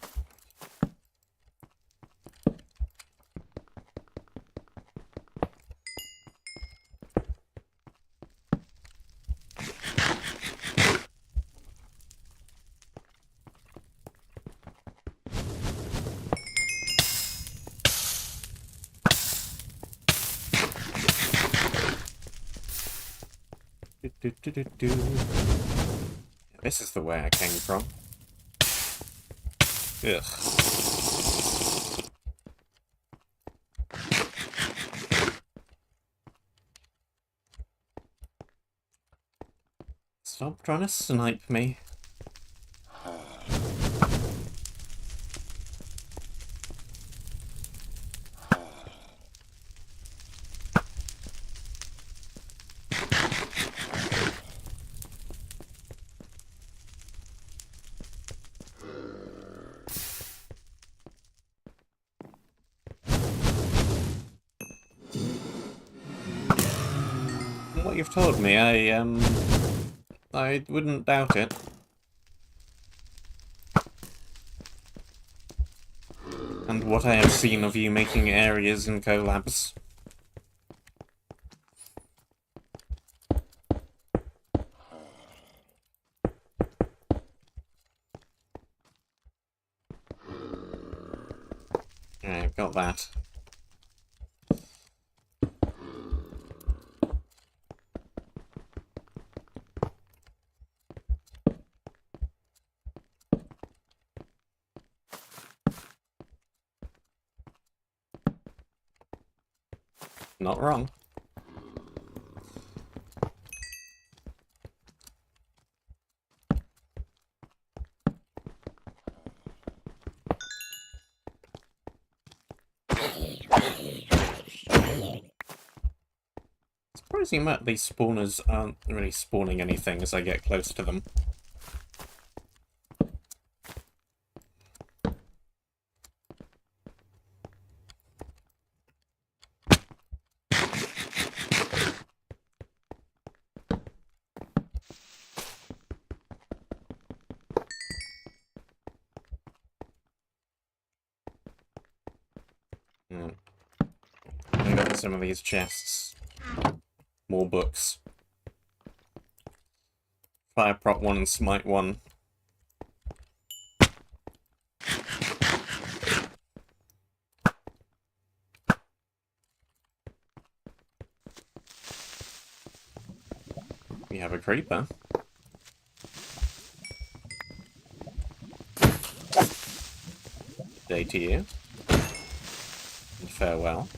Speaker 1: This is the way I came from. Ugh. Stop trying to snipe me. What you've told me, I wouldn't doubt it. And what I have seen of you making areas in collabs. Alright, got that. Not wrong. Surprising that these spawners aren't really spawning anything as I get close to them. I got some of these chests. More books. Fire Prop 1 and Smite 1. We have a creeper. Day to you. And farewell.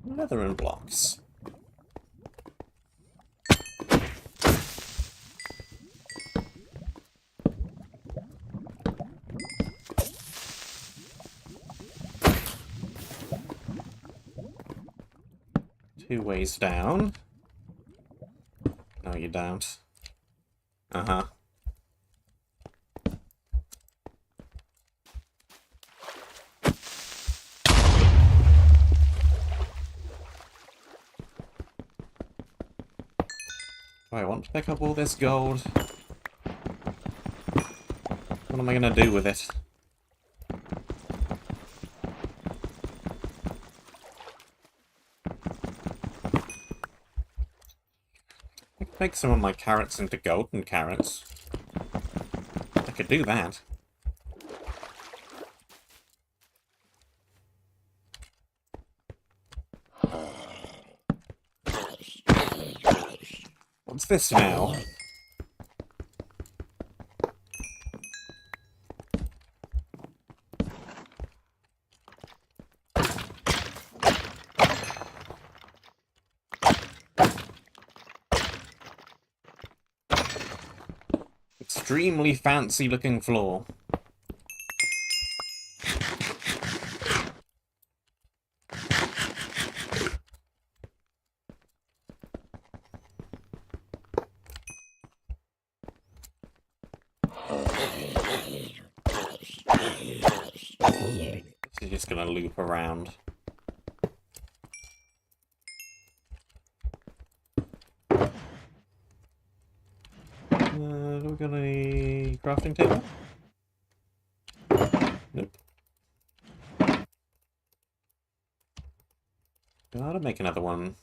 Speaker 1: Leather and blocks. Two ways down. No, you don't. Uh-huh. Do I want to pick up all this gold? What am I gonna do with it? I could make some of my carrots into golden carrots. I could do that. What's this now? Extremely fancy looking floor. You're just gonna loop around. Do we got any crafting table? Nope. Gotta make another one.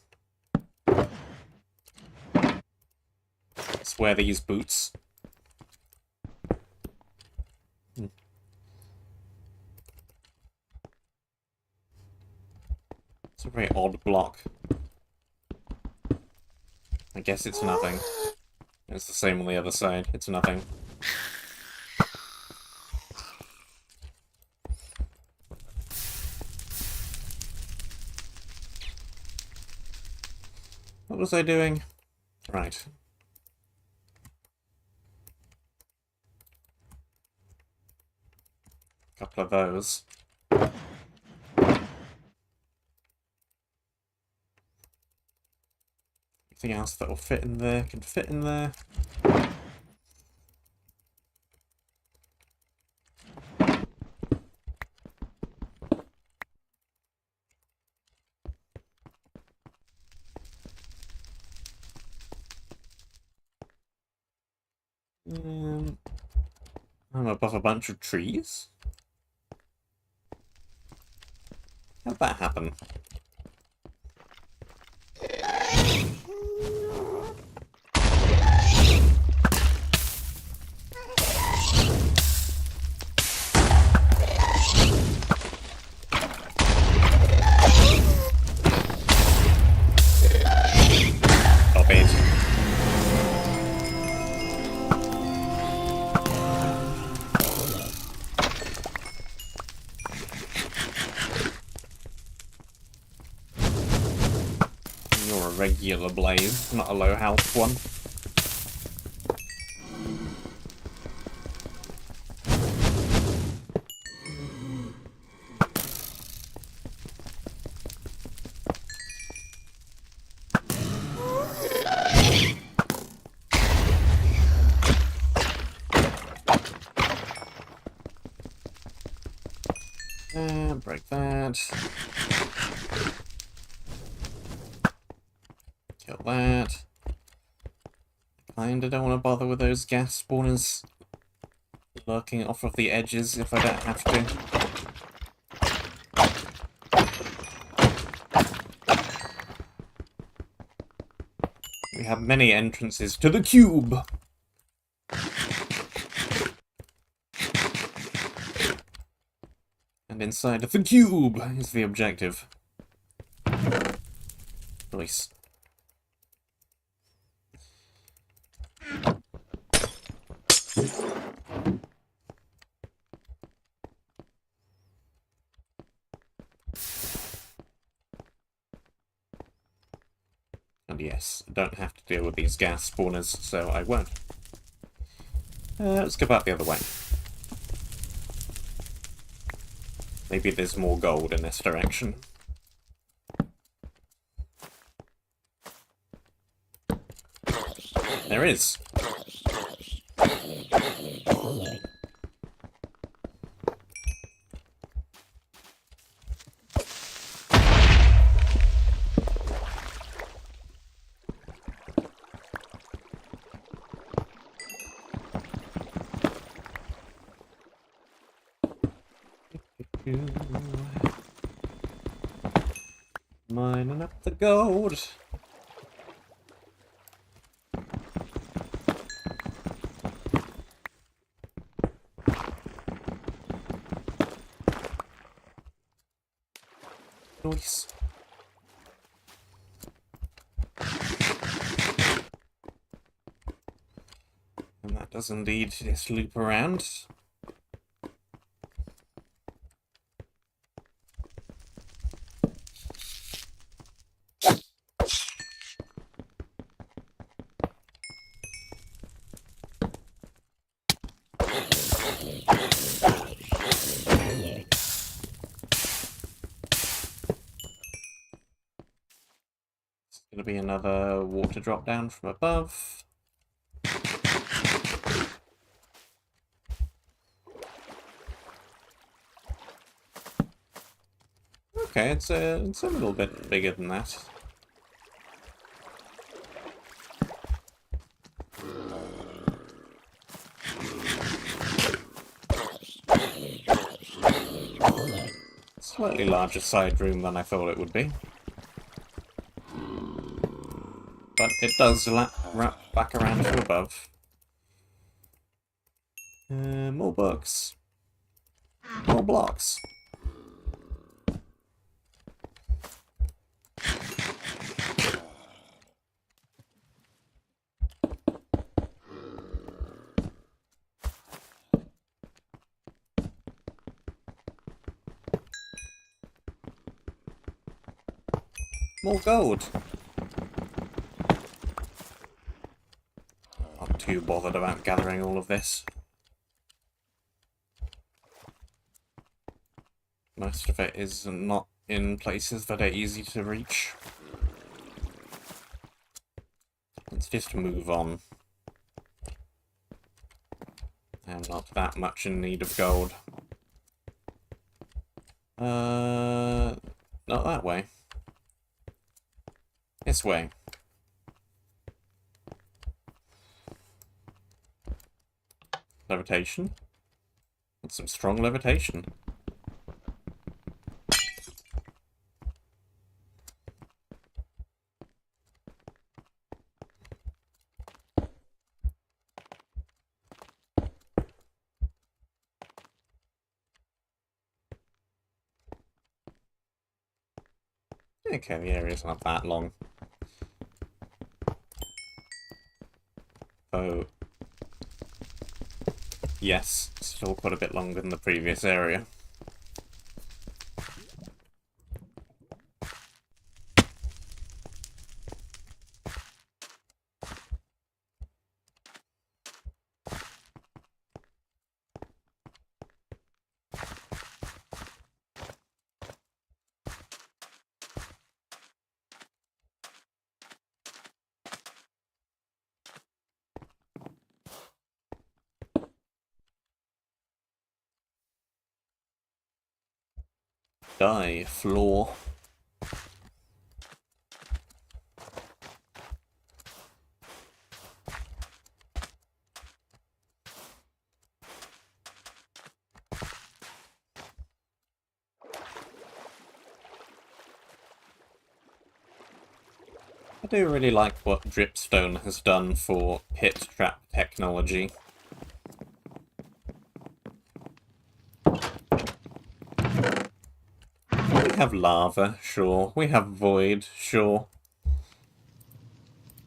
Speaker 1: Let's wear these boots. It's a very odd block. I guess it's nothing. It's the same on the other side. It's nothing. What was I doing? Right. Couple of those. Anything else that will fit in there can fit in there. I'm above a bunch of trees. How'd that happen? Stop it. You're a regular blaze, not a low health one. Break that. Kill that. Kinda don't want to bother with those gas spawners lurking off of the edges if I don't have to. We have many entrances to the cube! And inside of the cube is the objective. Nice. And yes, I don't have to deal with these gas spawners, so I won't. Let's go back the other way. Maybe there's more gold in this direction. There is. Mining up the gold. Nice. And that does indeed just loop around. Gonna be another water drop down from above. okay, it's a little bit bigger than that. Slightly larger side room than I thought it would be. But it does wrap back around to above. More books. More blocks. More gold. Not too bothered about gathering all of this. Most of it is not in places that are easy to reach. Let's just move on. I'm not that much in need of gold. Not that way. This way. Levitation. That's some strong levitation. Okay, the area's not that long. Oh. Yes, still quite a bit longer than the previous area. Die, floor. I do really like what Dripstone has done for pit trap technology. We have lava, sure. We have void, sure.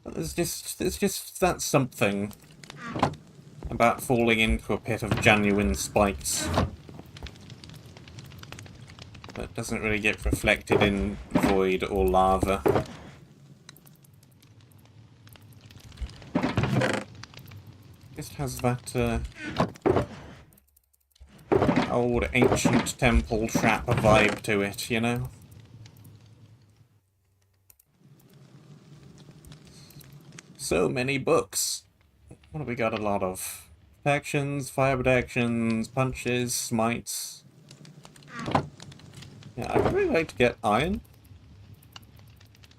Speaker 1: But there's just that something about falling into a pit of genuine spikes that doesn't really get reflected in void or lava. Just has that old ancient temple trap vibe to it, you know? So many books. What have we got a lot of? Protections, fire protections, punches, smites. Yeah, I'd really like to get iron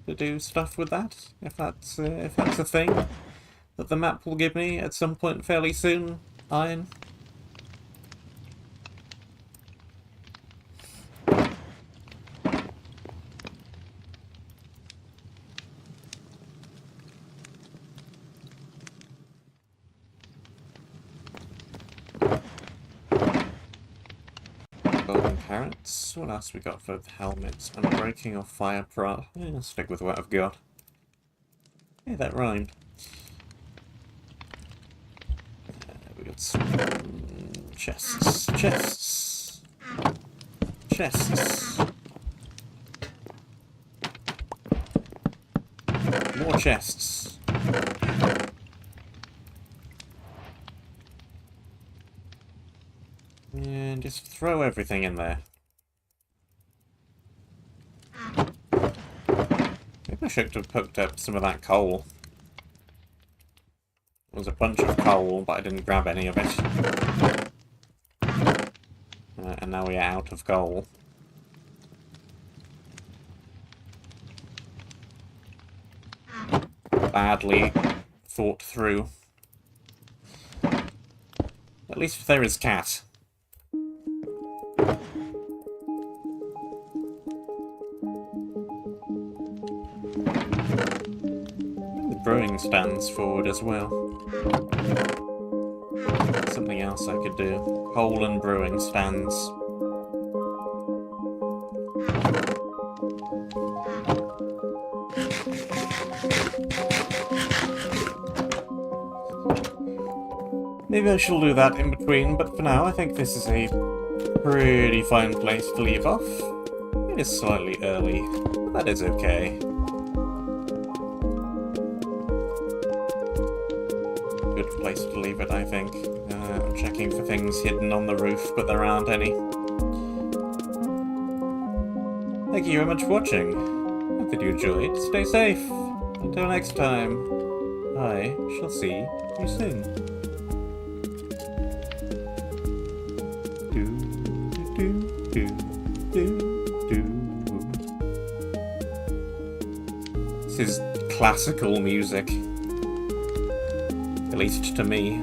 Speaker 1: to do stuff with that, if that's a thing that the map will give me at some point fairly soon. Iron. Golden carrots. What else we got for the helmets? Unbreaking or fire prot? Yeah, I'll stick with what I've got. Yeah, that rhymed. We got some chests. Chests. Chests. More chests. And just throw everything in there. Maybe I should have picked up some of that coal. There was a bunch of coal, but I didn't grab any of it. And now we're out of coal. badly thought through. At least there is cat. The brewing stands forward as well. Something else I could do. Hole and brewing stands. Maybe I shall do that in between, but for now I think this is a pretty fine place to leave off. It is slightly early, but that is okay. Good place to leave it, I think. I'm checking for things hidden on the roof, but there aren't any. Thank you very much for watching. Hope that you enjoyed. Stay safe. Until next time, I shall see you soon. This is classical music, at least to me.